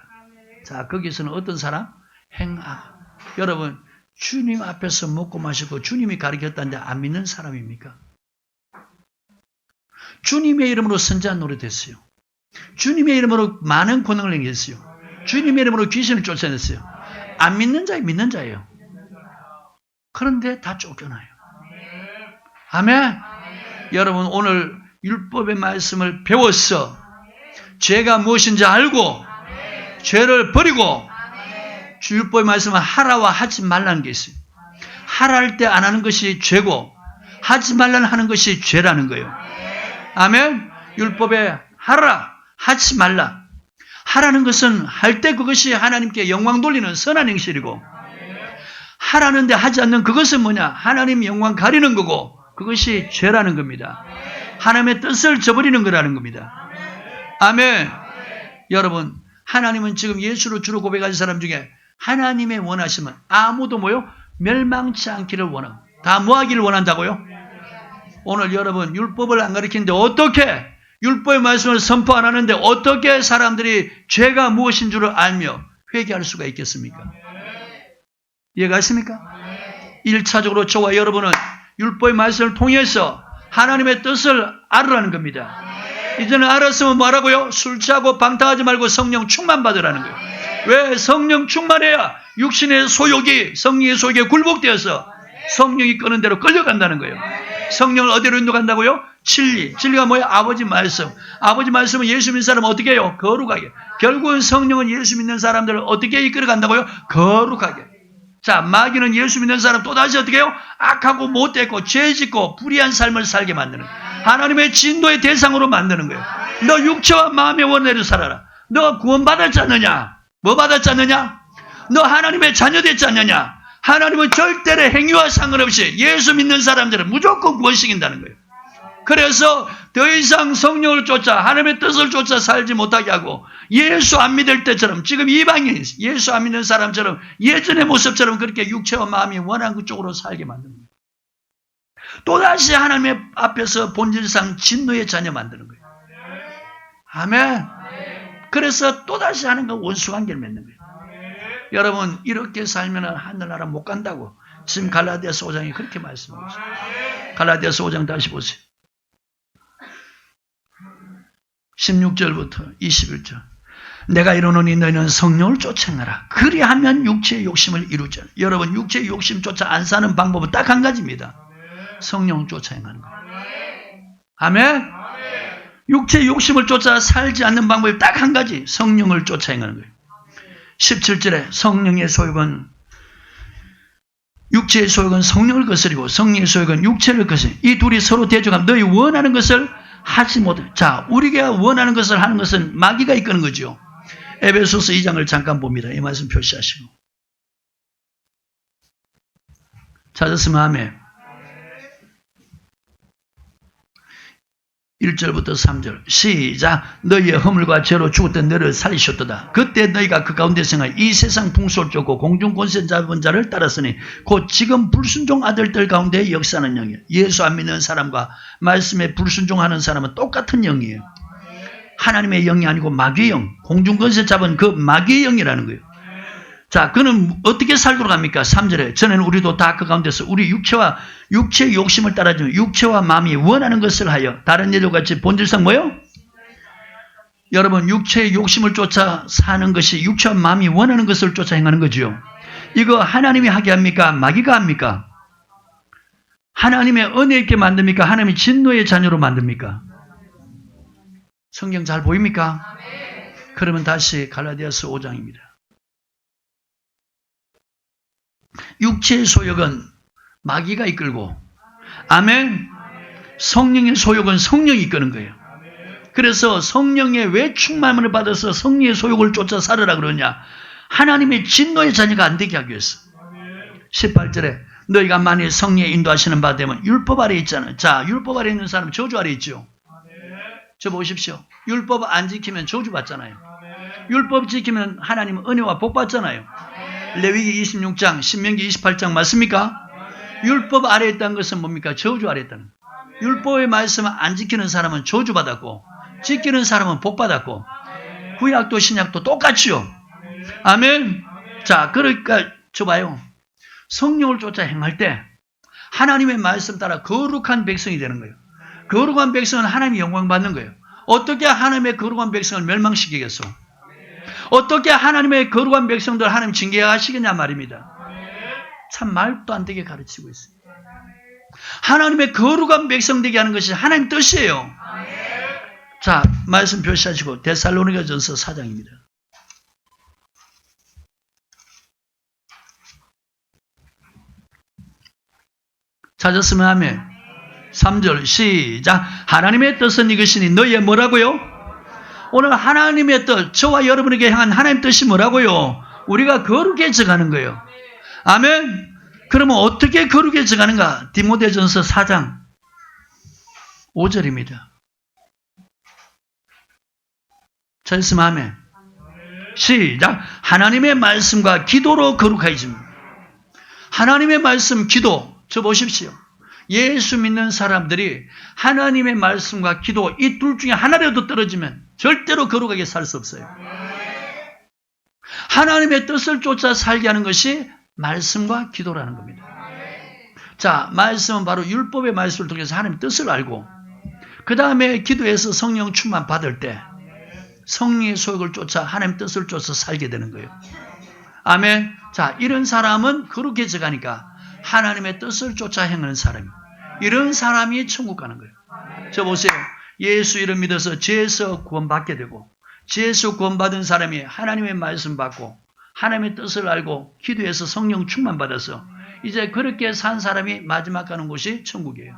자, 거기서는 어떤 사람? 행악. 여러분 주님 앞에서 먹고 마시고 주님이 가르쳤다는데 안 믿는 사람입니까? 주님의 이름으로 선지자 노릇했어요. 주님의 이름으로 많은 권능을 행했어요. 주님의 이름으로 귀신을 쫓아냈어요. 안 믿는 자예요, 믿는 자예요. 그런데 다 쫓겨나요. 아멘. 여러분 오늘 율법의 말씀을 배웠어. 죄가 무엇인지 알고 죄를 버리고 율법의 말씀을 하라와 하지 말라는 게 있어요. 하라 할 때 안 하는 것이 죄고 하지 말라는 하는 것이 죄라는 거예요. 아멘. 율법에 하라 하지 말라. 하라는 것은 할 때 그것이 하나님께 영광 돌리는 선한 행실이고 하라는데 하지 않는 그것은 뭐냐? 하나님 영광 가리는 거고 그것이 죄라는 겁니다. 하나님의 뜻을 저버리는 거라는 겁니다. 아멘. 여러분 하나님은 지금 예수로 주로 고백한 사람 중에 하나님의 원하심은 아무도 뭐요? 멸망치 않기를 원하고 다 뭐 하기를 원한다고요? 오늘 여러분 율법을 안 가르치는데 어떻게 율법의 말씀을 선포 안 하는데 어떻게 사람들이 죄가 무엇인 줄을 알며 회개할 수가 있겠습니까? 이해가십니까? 1차적으로 저와 여러분은 율법의 말씀을 통해서 하나님의 뜻을 알으라는 겁니다. 이제는 알았으면 뭐라고요? 술 취하고 방탕하지 말고 성령 충만 받으라는 거예요. 왜? 성령 충만해야 육신의 소욕이 성령의 소욕에 굴복되어서 성령이 끄는 대로 끌려간다는 거예요. 성령을 어디로 인도간다고요? 진리. 진리가 뭐예요? 아버지 말씀. 아버지 말씀은 예수 믿는 사람은 어떻게 해요? 거룩하게. 결국은 성령은 예수 믿는 사람들을 어떻게 이끌어간다고요? 거룩하게. 자, 마귀는 예수 믿는 사람 또다시 어떻게 해요? 악하고 못됐고 죄짓고 불의한 삶을 살게 만드는 거예요. 하나님의 진도의 대상으로 만드는 거예요. 너 육체와 마음의 원대로 살아라. 너 구원받았지 않느냐? 뭐 받았지 않느냐? 너 하나님의 자녀 됐지 않느냐? 하나님은 절대로 행위와 상관없이 예수 믿는 사람들은 무조건 구원시킨다는 거예요. 그래서 더 이상 성령을 쫓아 하나님의 뜻을 쫓아 살지 못하게 하고 예수 안 믿을 때처럼 지금 이방인 예수 안 믿는 사람처럼 예전의 모습처럼 그렇게 육체와 마음이 원한 그쪽으로 살게 만드는 거예요. 또다시 하나님의 앞에서 본질상 진노의 자녀 만드는 거예요. 아멘. 그래서 또다시 하나님과 원수관계를 맺는 거예요. 여러분 이렇게 살면 하늘나라 못 간다고 지금 갈라디아서 5장이 그렇게 말씀하고 있어요. 갈라디아서 5장 다시 보세요. 16절부터 21절. 내가 이르노니 너희는 성령을 쫓아 행하라. 그리하면 육체의 욕심을 이루지 않아. 여러분 육체의 욕심 쫓아 안 사는 방법은 딱 한 가지입니다. 성령을 쫓아 행하는 거예요. 아멘. 육체의 욕심을 쫓아 살지 않는 방법이 딱 한 가지. 성령을 쫓아 행하는 거예요. 17절에 성령의 소욕은 육체의 소욕은 성령을 거스리고 성령의 소욕은 육체를 거스리. 이 둘이 서로 대적하면 너희 원하는 것을 하지 못해. 자, 우리가 원하는 것을 하는 것은 마귀가 이끄는 거죠. 에베소서 2장을 잠깐 봅니다. 이 말씀 표시하시고. 찾았으면 아멘. 1절부터 3절 시작. 너희의 허물과 죄로 죽었던 너를 살리셨도다. 그때 너희가 그 가운데서 이 세상 풍속을 쫓고 공중 권세 잡은 자를 따랐으니 곧 지금 불순종 아들들 가운데 역사하는 영이에요. 예수 안 믿는 사람과 말씀에 불순종하는 사람은 똑같은 영이에요. 하나님의 영이 아니고 마귀의 영, 공중 권세 잡은 그 마귀의 영이라는 거예요. 자, 그는 어떻게 살도록 합니까? 3절에 전에는 우리도 다 그 가운데서 우리 육체의 욕심을 따라주면 육체와 마음이 원하는 것을 하여 다른 예들과 같이 본질상 뭐요? 여러분 육체의 욕심을 쫓아 사는 것이 육체와 마음이 원하는 것을 쫓아 행하는 거죠. 이거 하나님이 하게 합니까? 마귀가 합니까? 하나님의 은혜 있게 만듭니까? 하나님의 진노의 자녀로 만듭니까? 성경 잘 보입니까? 그러면 다시 갈라디아서 5장입니다. 육체의 소욕은 마귀가 이끌고 아멘. 성령의 소욕은 성령이 이끄는 거예요. 그래서 성령의 왜 충만을 받아서 성령의 소욕을 쫓아 살으라 그러냐? 하나님의 진노의 자녀가 안 되게 하기 위해서. 18절에 너희가 만일 성령의 인도하시는 바 되면 율법 아래 있잖아요. 자, 율법 아래 있는 사람은 저주 아래 있죠. 저 보십시오. 율법 안 지키면 저주 받잖아요. 율법 지키면 하나님은 은혜와 복 받잖아요. 레위기 26장, 신명기 28장 맞습니까? 율법 아래에 있다는 것은 뭡니까? 저주 아래에 있다는 거예요. 율법의 말씀을 안 지키는 사람은 저주받았고 지키는 사람은 복받았고 구약도 신약도 똑같지요. 아멘. 자, 그러니까 저 봐요. 성령을 쫓아 행할 때 하나님의 말씀 따라 거룩한 백성이 되는 거예요. 거룩한 백성은 하나님의 영광 받는 거예요. 어떻게 하나님의 거룩한 백성을 멸망시키겠어? 어떻게 하나님의 거룩한 백성들 하나님 징계하시겠냐 말입니다. 참 말도 안 되게 가르치고 있어요. 하나님의 거룩한 백성 되게 하는 것이 하나님 뜻이에요. 자, 말씀 표시하시고 데살로니가전서 4장입니다. 찾았으면 아멘. 3절 시작. 하나님의 뜻은 이것이니 너희의 뭐라고요? 오늘 하나님의 뜻, 저와 여러분에게 향한 하나님의 뜻이 뭐라고요? 우리가 거룩해져 가는 거예요. 아멘. 그러면 어떻게 거룩해져 가는가? 디모데전서 4장 5절입니다. 찾았으면 아멘. 시작. 하나님의 말씀과 기도로 거룩해집니다. 하나님의 말씀, 기도. 저 보십시오. 예수 믿는 사람들이 하나님의 말씀과 기도 이 둘 중에 하나라도 떨어지면 절대로 거룩하게 살 수 없어요. 하나님의 뜻을 쫓아 살게 하는 것이 말씀과 기도라는 겁니다. 자, 말씀은 바로 율법의 말씀을 통해서 하나님의 뜻을 알고 그 다음에 기도해서 성령 충만 받을 때 성령의 소욕을 쫓아 하나님의 뜻을 쫓아 살게 되는 거예요. 아멘. 자, 이런 사람은 거룩해져 가니까 하나님의 뜻을 쫓아 행하는 사람이에요. 이런 사람이 천국 가는 거예요. 저 보세요. 예수 이름 믿어서 죄에서 구원받게 되고 죄에서 구원받은 사람이 하나님의 말씀 받고 하나님의 뜻을 알고 기도해서 성령 충만 받아서 이제 그렇게 산 사람이 마지막 가는 곳이 천국이에요.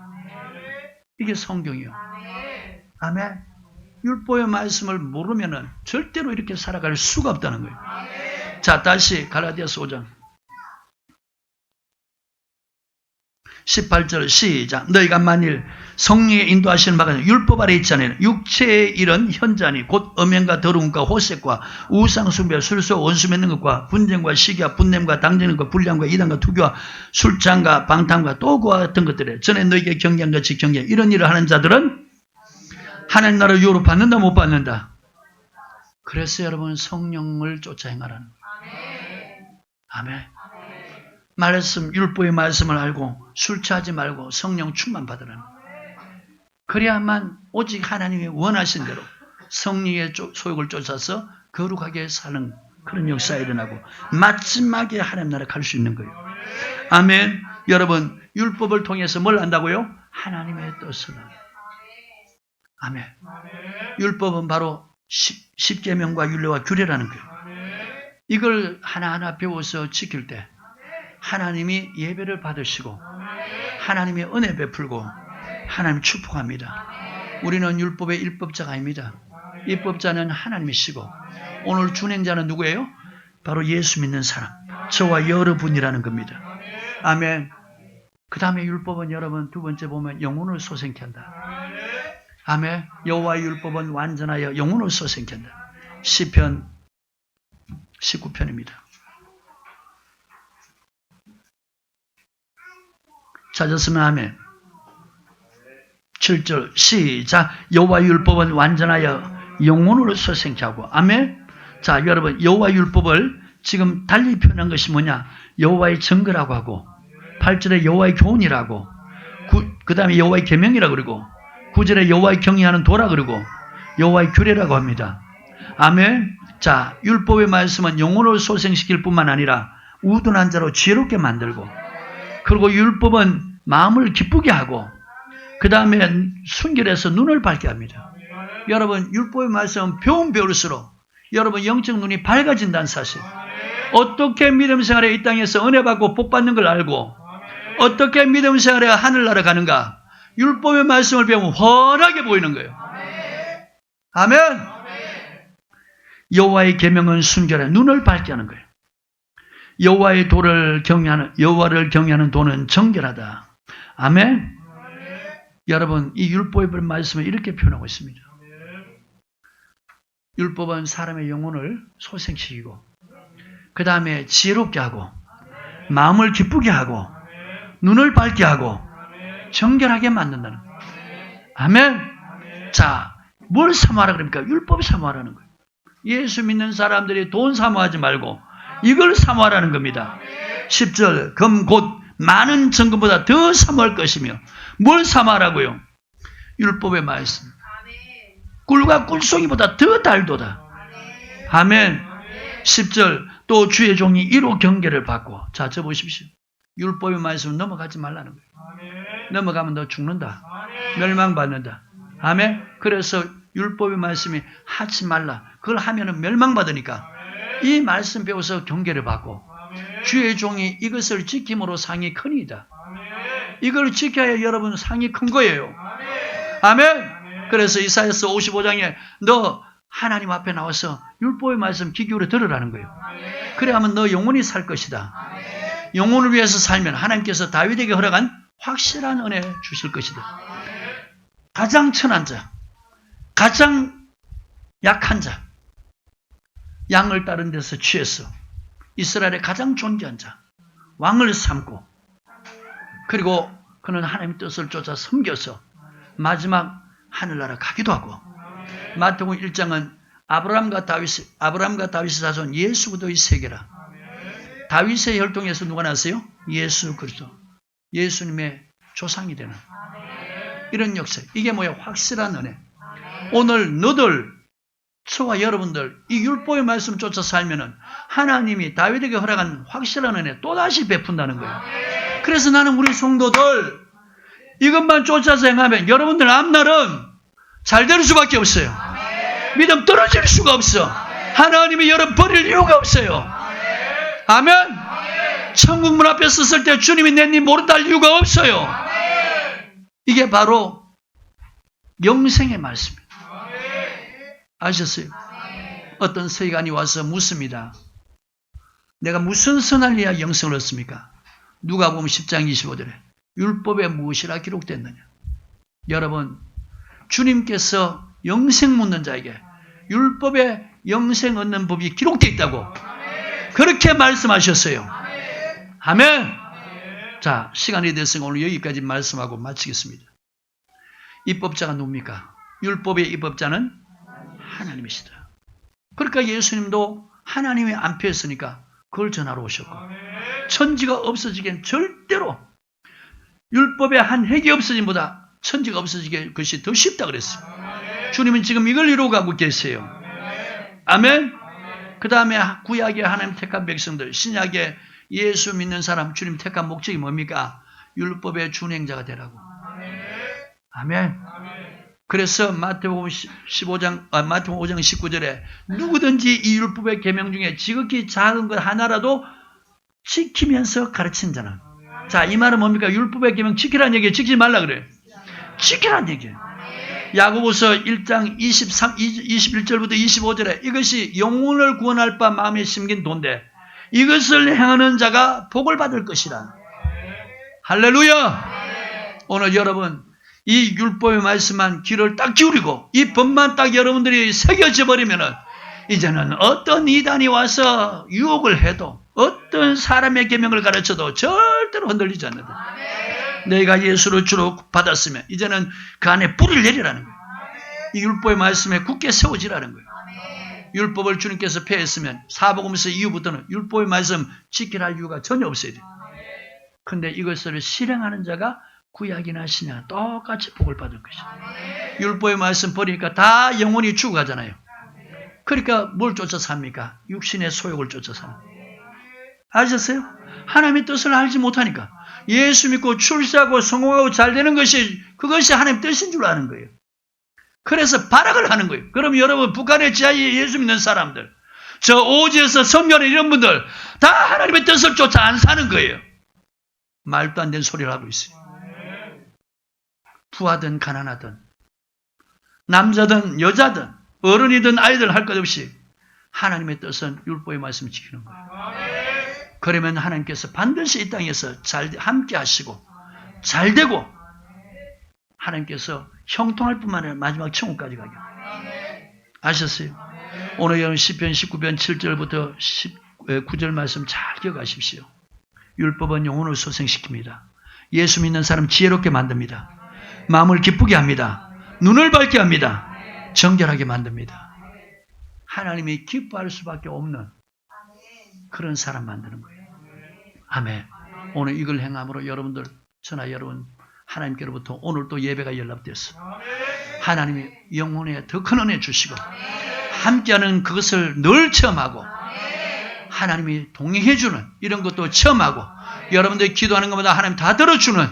이게 성경이에요. 아멘. 율법의 말씀을 모르면은 절대로 이렇게 살아갈 수가 없다는 거예요. 자, 다시 갈라디아서 5장 18절 시작. 너희가 만일 성령의 인도하시는 바가 율법 아래 있지 않으면 육체의 일은 현자니 곧 음행과 더러움과 호색과 우상숭배, 술수, 원수 맺는 것과 분쟁과 시기와 분냄과 당쟁과 것과 불량과 이단과 투교와 술장과 방탕과 또 그와 같은 것들에 전에 너희에게 경계한 같이 경계. 이런 일을 하는 자들은 하나님 나라 유업을 받는다 못 받는다. 그래서 여러분 성령을 쫓아 행하라는 거예요. 아멘. 말씀, 율법의 말씀을 알고 술 취하지 말고 성령 충만 받으라는 거예요. 그래야만 오직 하나님이 원하신 대로 성령의 소욕을 쫓아서 거룩하게 사는 그런 역사가 일어나고 마지막에 하나님 나라 갈 수 있는 거예요. 아멘. 여러분 율법을 통해서 뭘 안다고요? 하나님의 뜻을. 아멘. 율법은 바로 십계명과 율례와 규례라는 거예요. 이걸 하나하나 배워서 지킬 때 하나님이 예배를 받으시고 하나님의 은혜 베풀고 하나님 축복합니다. 우리는 율법의 일법자가 아닙니다. 일법자는 하나님이시고 오늘 준행자는 누구예요? 바로 예수 믿는 사람, 저와 여러분이라는 겁니다. 아멘. 그 다음에 율법은 여러분 두 번째 보면 영혼을 소생케 한다. 아멘. 여호와의 율법은 완전하여 영혼을 소생케 한다. 시편 19편입니다. 찾았으면 아멘. 7절 시작. 여호와의 율법은 완전하여 영혼을 소생케 하고. 아멘. 자, 여러분 여호와의 율법을 지금 달리 표현한 것이 뭐냐? 여호와의 증거라고 하고 8절에 여호와의 교훈이라고 그 다음에 여호와의 계명이라고 그러고 9절에 여호와의 경외하는 도라 그러고 여호와의 규례라고 합니다. 아멘. 자, 율법의 말씀은 영혼을 소생시킬 뿐만 아니라 우둔한 자로 지혜롭게 만들고 그리고 율법은 마음을 기쁘게 하고 그 다음에 순결해서 눈을 밝게 합니다. 여러분 율법의 말씀은 배우면 배울수록 여러분 영적 눈이 밝아진다는 사실. 어떻게 믿음 생활에 이 땅에서 은혜 받고 복 받는 걸 알고 어떻게 믿음 생활에 하늘나라 가는가. 율법의 말씀을 배우면 훤하게 보이는 거예요. 아멘. 여호와의 계명은 순결해 눈을 밝게 하는 거예요. 여호와의 도를 경외하는 여호와를 경외하는 도는 정결하다. 아멘. 여러분 이 율법의 말씀을 이렇게 표현하고 있습니다. 율법은 사람의 영혼을 소생시키고 그 다음에 지혜롭게 하고 마음을 기쁘게 하고 눈을 밝게 하고 정결하게 만든다는 거예요. 아멘. 자, 뭘 사모하라 그럽니까? 율법 사모하라는 거예요. 예수 믿는 사람들이 돈 사모하지 말고 이걸 사모하라는 겁니다. 10절 금 곧 많은 정금보다 더 사모할 것이며 뭘 사모하라고요? 율법의 말씀. 꿀과 꿀송이보다 더 달도다. 아멘. 10절 또 주의 종이 이로 경계를 받고. 자, 저 보십시오. 율법의 말씀 넘어가지 말라는 거예요. 넘어가면 너 죽는다. 멸망받는다. 아멘. 그래서 율법의 말씀이 하지 말라. 그걸 하면은 멸망받으니까 이 말씀 배워서 경계를 받고 주의 종이 이것을 지킴으로 상이 크니이다. 이걸 지켜야 여러분 상이 큰 거예요. 아멘. 그래서 이사야서 55장에 너 하나님 앞에 나와서 율법의 말씀 귀 기울여 들으라는 거예요. 그래 하면 너 영원히 살 것이다. 영혼을 위해서 살면 하나님께서 다윗에게 허락한 확실한 은혜 주실 것이다. 가장 천한 자, 가장 약한 자, 양을 따른 데서 취해서 이스라엘의 가장 존귀한 자, 왕을 삼고 그리고 그는 하나님의 뜻을 쫓아 섬겨서 마지막 하늘나라 가기도 하고 마태복음 1장은 아브라함과 다윗의 자손 예수 그리스도의 세계라. 다윗의 혈통에서 누가 났어요? 예수 그리스도. 예수님의 조상이 되는 이런 역사. 이게 뭐야? 확실한 은혜. 오늘 너들 저와 여러분들 이 율법의 말씀 쫓아 살면은 하나님이 다윗에게 허락한 확실한 은혜 또다시 베푼다는 거예요. 그래서 나는 우리 성도들 이것만 쫓아서 행하면 여러분들 앞날은 잘 될 수밖에 없어요. 믿음 떨어질 수가 없어. 하나님이 여러분 버릴 이유가 없어요. 아멘. 천국 문 앞에 섰을 때 주님이 내 님 모른다 할 이유가 없어요. 이게 바로 영생의 말씀입니다. 아셨어요? 어떤 서기관이 와서 묻습니다. 내가 무슨 선을 해야 영생을 얻습니까? 누가복음 10장 25절에 율법에 무엇이라 기록됐느냐? 여러분, 주님께서 영생 묻는 자에게 율법에 영생 얻는 법이 기록되어 있다고 그렇게 말씀하셨어요. 아멘. 자, 시간이 됐으니 오늘 여기까지 말씀하고 마치겠습니다. 입법자가 누굽니까? 율법의 입법자는 하나님이시다. 그러니까 예수님도 하나님의 안표였으니까 그걸 전하러 오셨고, 천지가 없어지기엔 절대로 율법의 한 획이 없어짐보다 천지가 없어지게 그것이 더 쉽다 그랬어요. 주님은 지금 이걸 이루어 가고 계세요. 아멘. 그 다음에 구약의 하나님 택한 백성들, 신약의 예수 믿는 사람, 주님 택한 목적이 뭡니까? 율법의 준행자가 되라고. 아멘. 그래서 마태복음 5장 19절에 누구든지 이 율법의 계명 중에 지극히 작은 것 하나라도 지키면서 가르치는 자는. 자, 이 말은 뭡니까? 율법의 계명 지키라는 얘기예요. 지키지 말라 그래요. 지키라는 얘기예요. 야고보서 1장 21절부터 25절에 이것이 영혼을 구원할 바 마음에 심긴 돈데 이것을 행하는 자가 복을 받을 것이라. 할렐루야. 오늘 여러분 이 율법의 말씀만 귀를 딱 기울이고 이 법만 딱 여러분들이 새겨져 버리면은 이제는 어떤 이단이 와서 유혹을 해도 어떤 사람의 계명을 가르쳐도 절대로 흔들리지 않는다. 내가 예수를 주로 받았으면 이제는 그 안에 뿌리를 내리라는 거예요. 이 율법의 말씀에 굳게 세워지라는 거예요. 율법을 주님께서 폐했으면 사복음서 이후부터는 율법의 말씀 지키라 할 이유가 전혀 없어야 돼요. 그런데 이것을 실행하는 자가 구약이나 신약 똑같이 복을 받을 것이에요. 율법의 말씀 버리니까 다 영혼이 죽어가잖아요. 그러니까 뭘 쫓아 삽니까? 육신의 소욕을 쫓아 사는 거예요. 아셨어요? 하나님의 뜻을 알지 못하니까 예수 믿고 출세하고 성공하고 잘 되는 것이 그것이 하나님의 뜻인 줄 아는 거예요. 그래서 발악을 하는 거예요. 그럼 여러분 북한의 지하에 예수 믿는 사람들, 저 오지에서 선교하는 이런 분들 다 하나님의 뜻을 쫓아 안 사는 거예요. 말도 안 되는 소리를 하고 있어요. 부하든 가난하든 남자든 여자든 어른이든 아이들 할 것 없이 하나님의 뜻은 율법의 말씀을 지키는 거예요. 그러면 하나님께서 반드시 이 땅에서 함께 하시고 잘 되고 하나님께서 형통할 뿐만 아니라 마지막 천국까지 가게. 아셨어요? 오늘 여러분 시편 19편 7절부터 19절 말씀 잘 기억하십시오. 율법은 영혼을 소생시킵니다. 예수 믿는 사람 지혜롭게 만듭니다. 마음을 기쁘게 합니다. 눈을 밝게 합니다. 정결하게 만듭니다. 하나님이 기뻐할 수밖에 없는 그런 사람 만드는 거예요. 아멘. 오늘 이걸 행함으로 여러분들, 저나 여러분 하나님께로부터 오늘 또 예배가 연락됐어. 하나님이 영혼에 더 큰 은혜 주시고 함께하는 그것을 늘 체험하고 하나님이 동행해주는 이런 것도 체험하고 여러분들이 기도하는 것마다 하나님 다 들어주는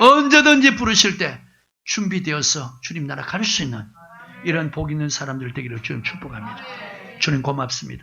언제든지 부르실 때 준비되어서 주님 나라 갈 수 있는 이런 복 있는 사람들 되기를 주님 축복합니다. 주님 고맙습니다.